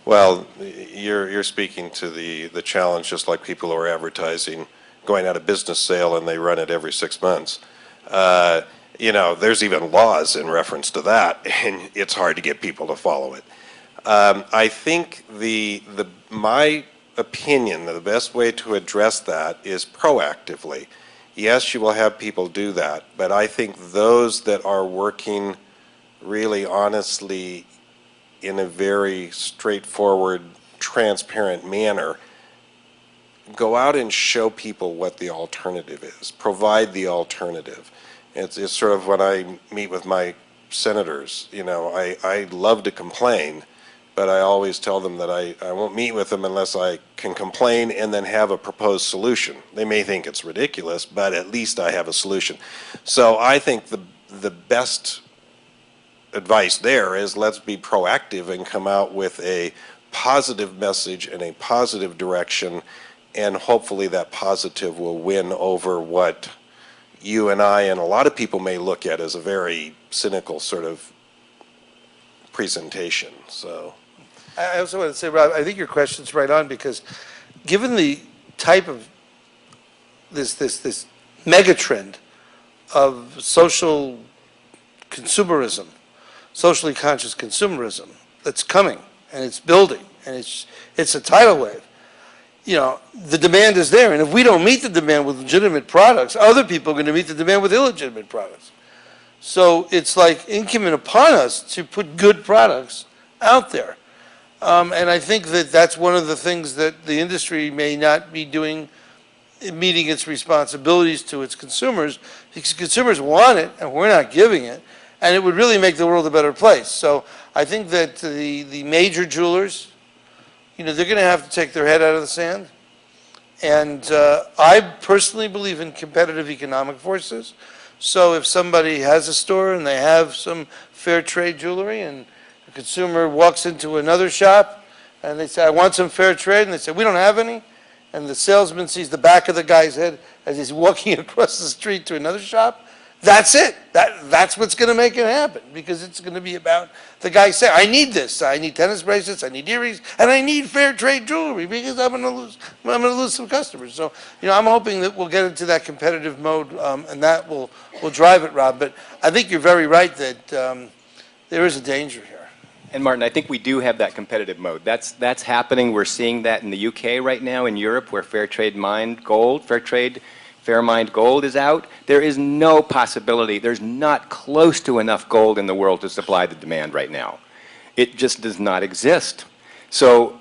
Well, you're speaking to the challenge, just like people who are advertising going out of business sale and they run it every 6 months. There's even laws in reference to that, and it's hard to get people to follow it. I think my opinion, the best way to address that is proactively. Yes, you will have people do that, but I think those that are working really honestly in a very straightforward, transparent manner, go out and show people what the alternative is. Provide the alternative. It's sort of when I meet with my senators, I love to complain, but I always tell them that I won't meet with them unless I can complain and then have a proposed solution. They may think it's ridiculous, but at least I have a solution. So I think the best advice there is let's be proactive and come out with a positive message and a positive direction, and hopefully that positive will win over what you and I and a lot of people may look at as a very cynical sort of presentation. So I also want to say, Rob, I think your question's right on, because given the type of this mega trend of social consumerism, socially conscious consumerism that's coming, and it's building, and it's a tidal wave. The demand is there, and if we don't meet the demand with legitimate products, other people are going to meet the demand with illegitimate products. So it's like incumbent upon us to put good products out there. And I think that that's one of the things that the industry may not be doing, meeting its responsibilities to its consumers, because consumers want it and we're not giving it, and it would really make the world a better place. So I think that the major jewelers, they're going to have to take their head out of the sand. And I personally believe in competitive economic forces. So if somebody has a store and they have some fair trade jewelry, and a consumer walks into another shop and they say, I want some fair trade, and they say, we don't have any, and the salesman sees the back of the guy's head as he's walking across the street to another shop, that's it. That's what's going to make it happen, because it's going to be about the guy saying, I need this. I need tennis bracelets, I need earrings, and I need fair trade jewelry, because I'm going to lose some customers. So, I'm hoping that we'll get into that competitive mode, and that will drive it, Rob. But I think you're very right that there is a danger here. And Martin, I think we do have that competitive mode. That's happening. We're seeing that in the UK right now, in Europe, where fair mined gold is out. There is no possibility, there's not close to enough gold in the world to supply the demand right now. It just does not exist. So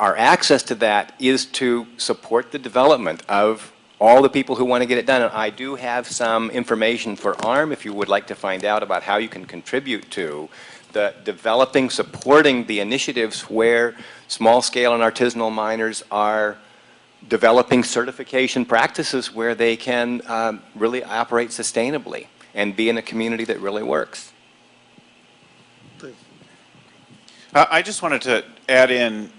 our access to that is to support the development of all the people who want to get it done. And I do have some information for ARM if you would like to find out about how you can contribute to the developing, supporting the initiatives where small-scale and artisanal miners are developing certification practices where they can really operate sustainably and be in a community that really works. I just wanted to add in,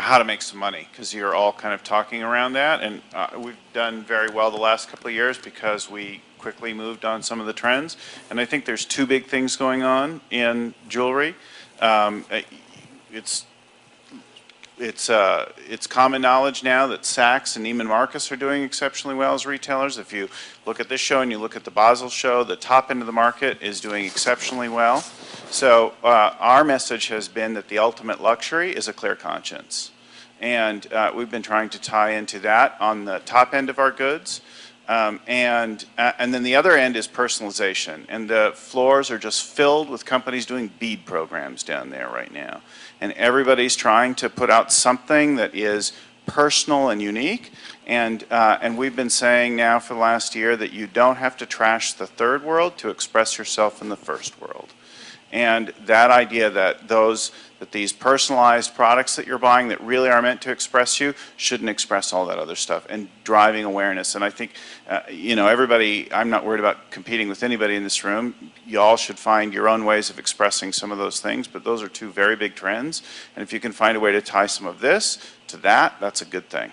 how to make some money, because you're all kind of talking around that, and we've done very well the last couple of years because we quickly moved on some of the trends. And I think there's two big things going on in jewelry. It's common knowledge now that Saks and Neiman Marcus are doing exceptionally well as retailers. If you look at this show and you look at the Basel show, the top end of the market is doing exceptionally well. So our message has been that the ultimate luxury is a clear conscience. And we've been trying to tie into that on the top end of our goods. And then the other end is personalization. And the floors are just filled with companies doing bead programs down there right now. And everybody's trying to put out something that is personal and unique. And we've been saying now for the last year that you don't have to trash the third world to express yourself in the first world. And that idea that these personalized products that you're buying that really are meant to express you shouldn't express all that other stuff, and driving awareness. And I think, everybody, I'm not worried about competing with anybody in this room. You all should find your own ways of expressing some of those things, but those are two very big trends. And if you can find a way to tie some of this to that, that's a good thing.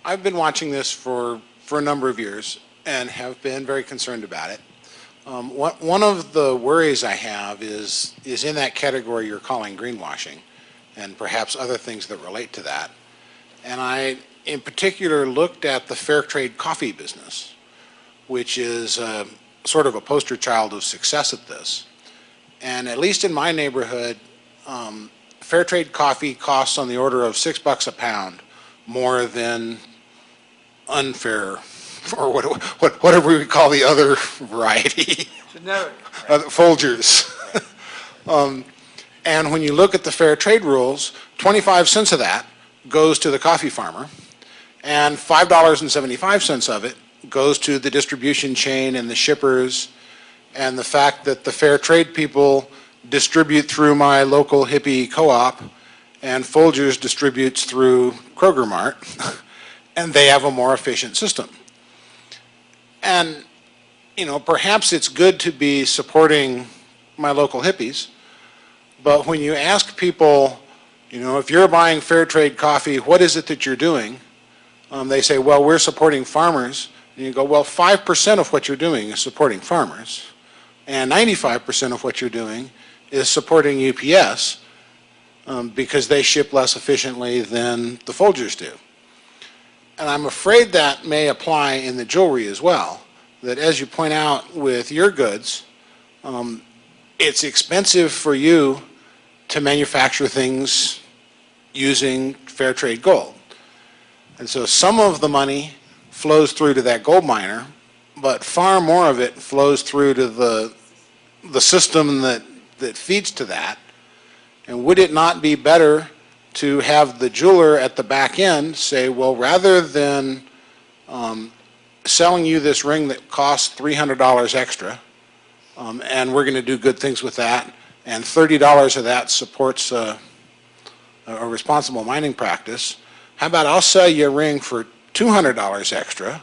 I've been watching this for a number of years and have been very concerned about it. One of the worries I have is in that category you're calling greenwashing, and perhaps other things that relate to that. And I, in particular, looked at the fair trade coffee business, which is sort of a poster child of success at this. And at least in my neighborhood, fair trade coffee costs on the order of $6 a pound more than unfair, or whatever we call the other variety. Generic. Folgers. And when you look at the fair trade rules, 25 cents of that goes to the coffee farmer, and $5.75 of it goes to the distribution chain and the shippers, and the fact that the fair trade people distribute through my local hippie co-op, and Folgers distributes through Kroger Mart, and they have a more efficient system. And, perhaps it's good to be supporting my local hippies, but when you ask people, if you're buying fair trade coffee, what is it that you're doing? They say, well, we're supporting farmers. And you go, well, 5% of what you're doing is supporting farmers, and 95% of what you're doing is supporting UPS because they ship less efficiently than the Folgers do. And I'm afraid that may apply in the jewelry as well, that as you point out with your goods, it's expensive for you to manufacture things using fair trade gold. And so some of the money flows through to that gold miner, but far more of it flows through to the system that feeds to that. And would it not be better to have the jeweler at the back end say, well, rather than selling you this ring that costs $300 extra, and we're going to do good things with that, and $30 of that supports a responsible mining practice, how about I'll sell you a ring for $200 extra,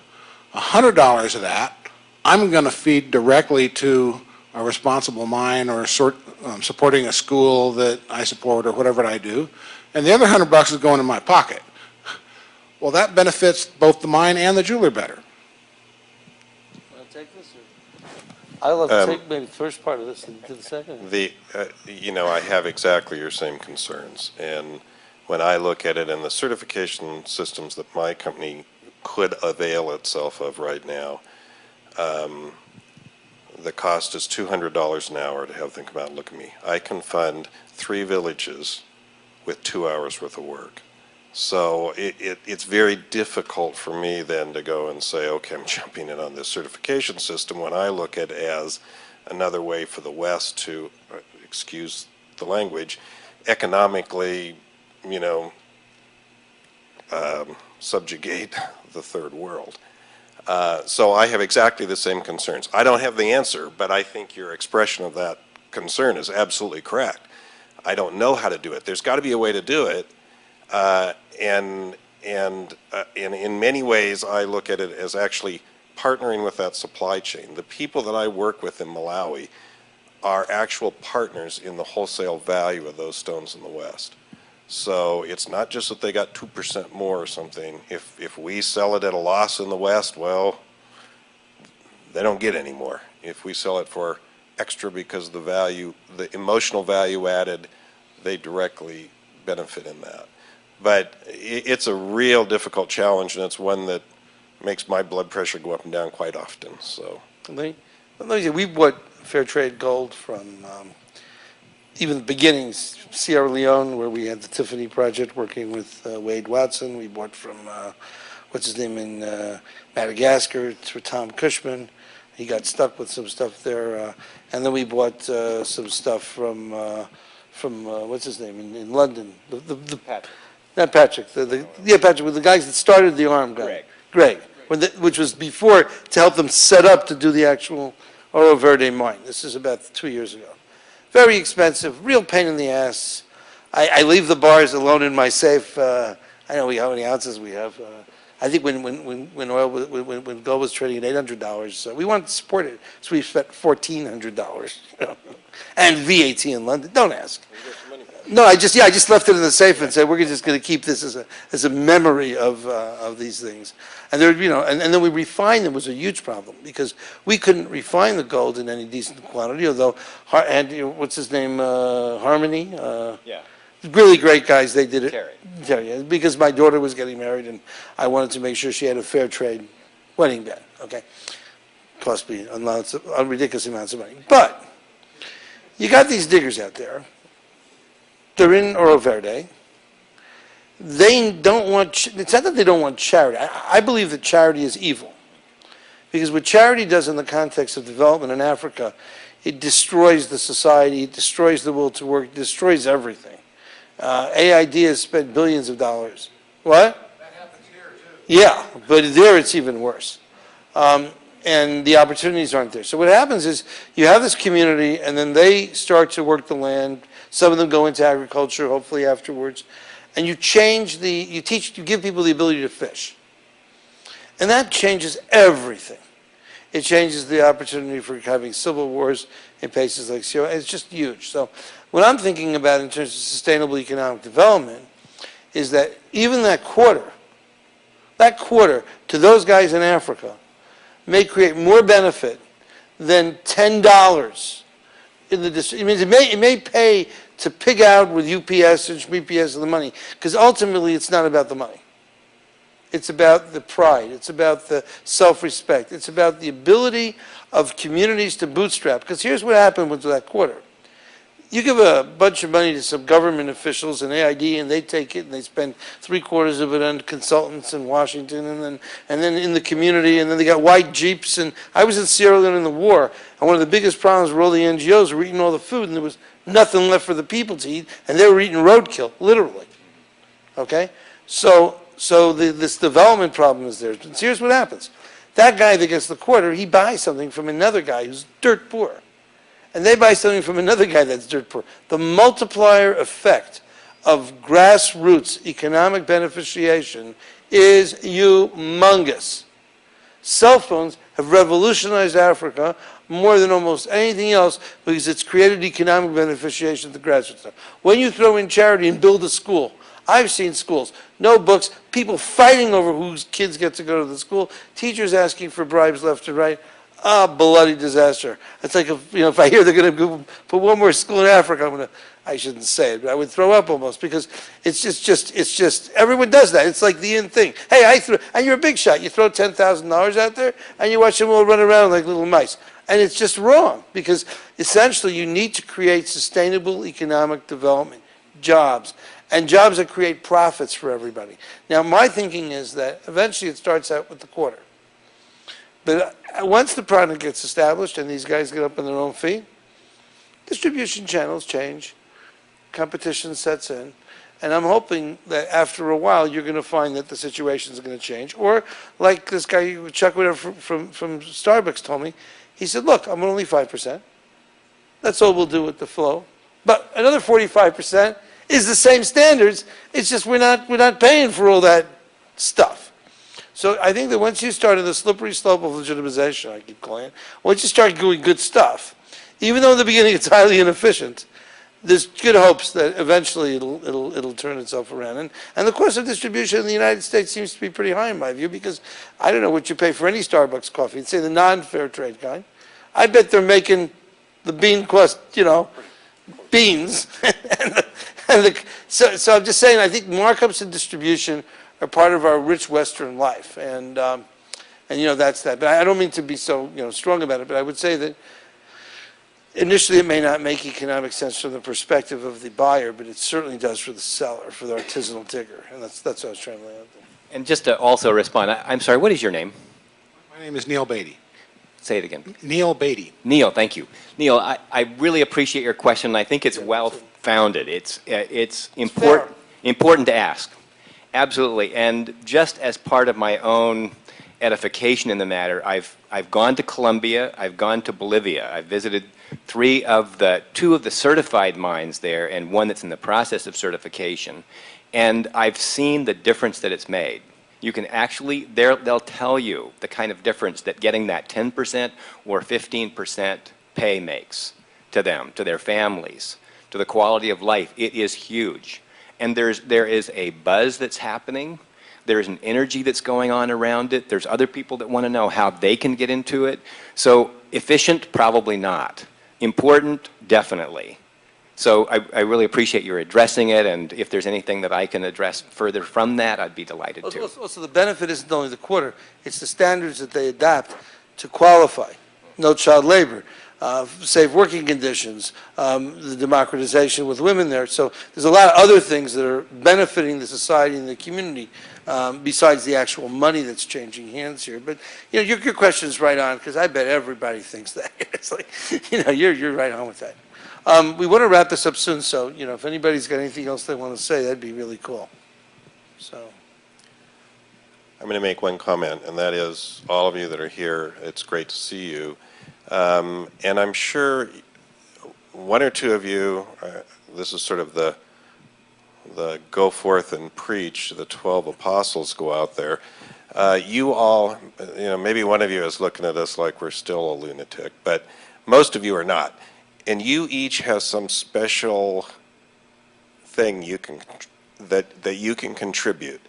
$100 of that I'm going to feed directly to a responsible mine or supporting a school that I support or whatever I do, and the other $100 is going in my pocket. Well, that benefits both the mine and the jeweler better. Want to take this? Or? I'd love to take maybe the first part of this and do the second. I have exactly your same concerns, and when I look at it and the certification systems that my company could avail itself of right now, the cost is $200 an hour to have them come out and look at me. I can fund 3 villages with 2 hours worth of work. So it's very difficult for me then to go and say, okay, I'm jumping in on this certification system when I look at it as another way for the West to, excuse the language, economically, subjugate the third world. So I have exactly the same concerns. I don't have the answer, but I think your expression of that concern is absolutely correct. I don't know how to do it. There's got to be a way to do it. And in many ways, I look at it as actually partnering with that supply chain. The people that I work with in Malawi are actual partners in the wholesale value of those stones in the West. So it's not just that they got 2% more or something. If we sell it at a loss in the West, well, they don't get any more. If we sell it for extra because the value, the emotional value added, they directly benefit in that. But it's a real difficult challenge, and it's one that makes my blood pressure go up and down quite often. So let me say, we bought fair trade gold from even the beginnings, Sierra Leone, where we had the Tiffany project working with Wade Watson. We bought from, what's his name, in Madagascar, through Tom Cushman. He got stuck with some stuff there. And then we bought some stuff from what's his name, in London. Patrick. Not Patrick. Patrick, with the guys that started the arm guy. Greg. Which was before, to help them set up to do the actual Oro Verde mine. This is about 2 years ago. Very expensive, real pain in the ass. I leave the bars alone in my safe. I know how many ounces we have. I think when gold was trading at $800, we wanted to support it, so we spent $1,400. And VAT in London. Don't ask. No, I just left it in the safe and said we're just going to keep this as a memory of these things. And there, and then we refined them was a huge problem because we couldn't refine the gold in any decent quantity. Although, what's his name, Harmony? Yeah. Really great guys. They did it. Terry. Because my daughter was getting married and I wanted to make sure she had a fair trade wedding band. Okay, cost me ridiculous amounts of money. But you got these diggers out there. They're in Oro Verde. They don't want, it's not that they don't want charity. I believe that charity is evil. Because what charity does in the context of development in Africa, it destroys the society, it destroys the will to work, it destroys everything. AID has spent billions of dollars. What? That happens here too. Yeah, but there it's even worse. And the opportunities aren't there. So what happens is you have this community and then they start to work the land. Some of them go into agriculture, hopefully afterwards. And you give people the ability to fish. And that changes everything. It changes the opportunity for having civil wars in places like Sierra. It's just huge. So what I'm thinking about in terms of sustainable economic development is that even that quarter to those guys in Africa may create more benefit than $10 in the district. It means it may pay to pig out with UPS and UPS of the money, because ultimately it's not about the money. It's about the pride. It's about the self-respect. It's about the ability of communities to bootstrap. Because here's what happened with that quarter. You give a bunch of money to some government officials and AID, and they take it and they spend 3/4 of it on consultants in Washington, and then in the community, and then they got white jeeps. And I was in Sierra Leone in the war, and one of the biggest problems were all the NGOs were eating all the food, and there was nothing left for the people to eat, and they were eating roadkill, literally. Okay, so this development problem is there. And here's what happens: that guy that gets the quarter, he buys something from another guy who's dirt poor. And they buy something from another guy that's dirt poor. The multiplier effect of grassroots economic beneficiation is humongous. Cell phones have revolutionized Africa more than almost anything else because it's created economic beneficiation at the grassroots level. When you throw in charity and build a school, I've seen schools, no books, people fighting over whose kids get to go to the school, teachers asking for bribes left and right. Bloody disaster. It's like if I hear they're going to put one more school in Africa, I shouldn't say it, but I would throw up almost, because it's just everyone does that. It's like the in thing. Hey, and you're a big shot. You throw $10,000 out there, and you watch them all run around like little mice. And it's just wrong, because essentially you need to create sustainable economic development, jobs, and jobs that create profits for everybody. Now, my thinking is that eventually it starts out with the quarter. But once the product gets established and these guys get up on their own feet, distribution channels change, competition sets in, and I'm hoping that after a while you're going to find that the situation is going to change. Or like this guy, Chuck, from Starbucks told me, he said, look, I'm only 5%. That's all we'll do with the flow. But another 45% is the same standards. It's just we're not paying for all that stuff. So I think that once you start in the slippery slope of legitimization, I keep calling it, once you start doing good stuff, even though in the beginning it's highly inefficient, there's good hopes that eventually it'll turn itself around. And the cost of distribution in the United States seems to be pretty high in my view, because I don't know what you pay for any Starbucks coffee. Say the non-fair trade kind. I bet they're making the bean cost, beans. So I'm just saying, I think markups and distribution are part of our rich Western life, and that's that. But I don't mean to be so strong about it, but I would say that initially, it may not make economic sense from the perspective of the buyer, but it certainly does for the seller, for the artisanal digger, and that's what I was trying to lay out there. And just to also respond, I'm sorry, what is your name? My name is Neil Beatty. Say it again. Neil Beatty. Neil, thank you. Neil, I really appreciate your question, and I think it's well-founded. It's important to ask. Absolutely. And just as part of my own edification in the matter, I've gone to Colombia, I've gone to Bolivia, I've visited two of the certified mines there, and one that's in the process of certification, and I've seen the difference that it's made. You can actually, they'll tell you the kind of difference that getting that 10% or 15% pay makes to them, to their families, to the quality of life. It is huge. And there is a buzz that's happening. There's an energy that's going on around it. There's other people that want to know how they can get into it. So efficient, probably not. Important, definitely. So I really appreciate your addressing it, and if there's anything that I can address further from that, I'd be delighted to. Also, the benefit isn't only the quarter, it's the standards that they adapt to qualify. No child labor, safe working conditions, the democratization with women there. So there's a lot of other things that are benefiting the society and the community besides the actual money that's changing hands here. But your question's right on, because I bet everybody thinks that. It's like, you're right on with that. We want to wrap this up soon, so if anybody's got anything else they want to say, that'd be really cool. So I'm going to make one comment, and that is, all of you that are here, it's great to see you. And I'm sure one or two of you, this is sort of the go forth and preach, the 12 apostles go out there. You all, maybe one of you is looking at us like we're still a lunatic, but most of you are not. And you each have some special thing that you can contribute.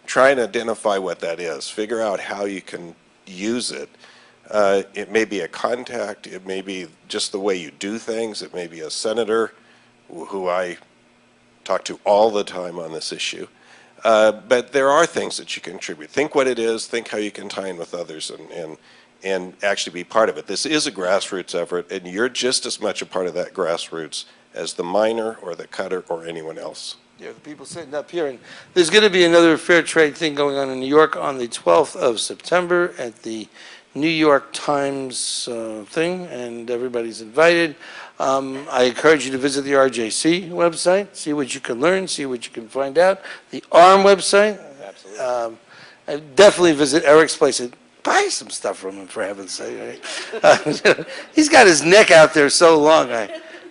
Try and identify what that is. Figure out how you can use it. It may be a contact. It may be just the way you do things. It may be a senator who I talk to all the time on this issue. But there are things that you contribute. Think what it is. Think how you can tie in with others and actually be part of it. This is a grassroots effort, and you're just as much a part of that grassroots as the miner or the cutter or anyone else. The people sitting up here, and there's going to be another fair trade thing going on in New York on the 12th of September at the New York Times thing, and everybody's invited. I encourage you to visit the RJC website, see what you can learn, see what you can find out. The ARM website. Absolutely. Definitely visit Eric's place. Buy some stuff from him, for heaven's sake. He's got his neck out there so long.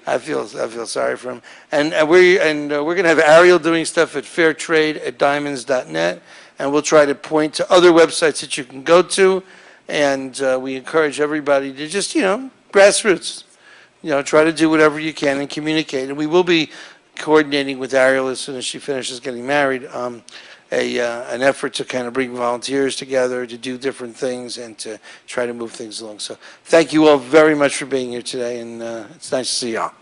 I feel sorry for him. And we're going to have Ariel doing stuff at fairtrade@diamonds.net, and we'll try to point to other websites that you can go to. And we encourage everybody to just grassroots, try to do whatever you can and communicate. And we will be coordinating with Ariel as soon as she finishes getting married. An effort to kind of bring volunteers together to do different things and to try to move things along. So thank you all very much for being here today, and it's nice to see y'all.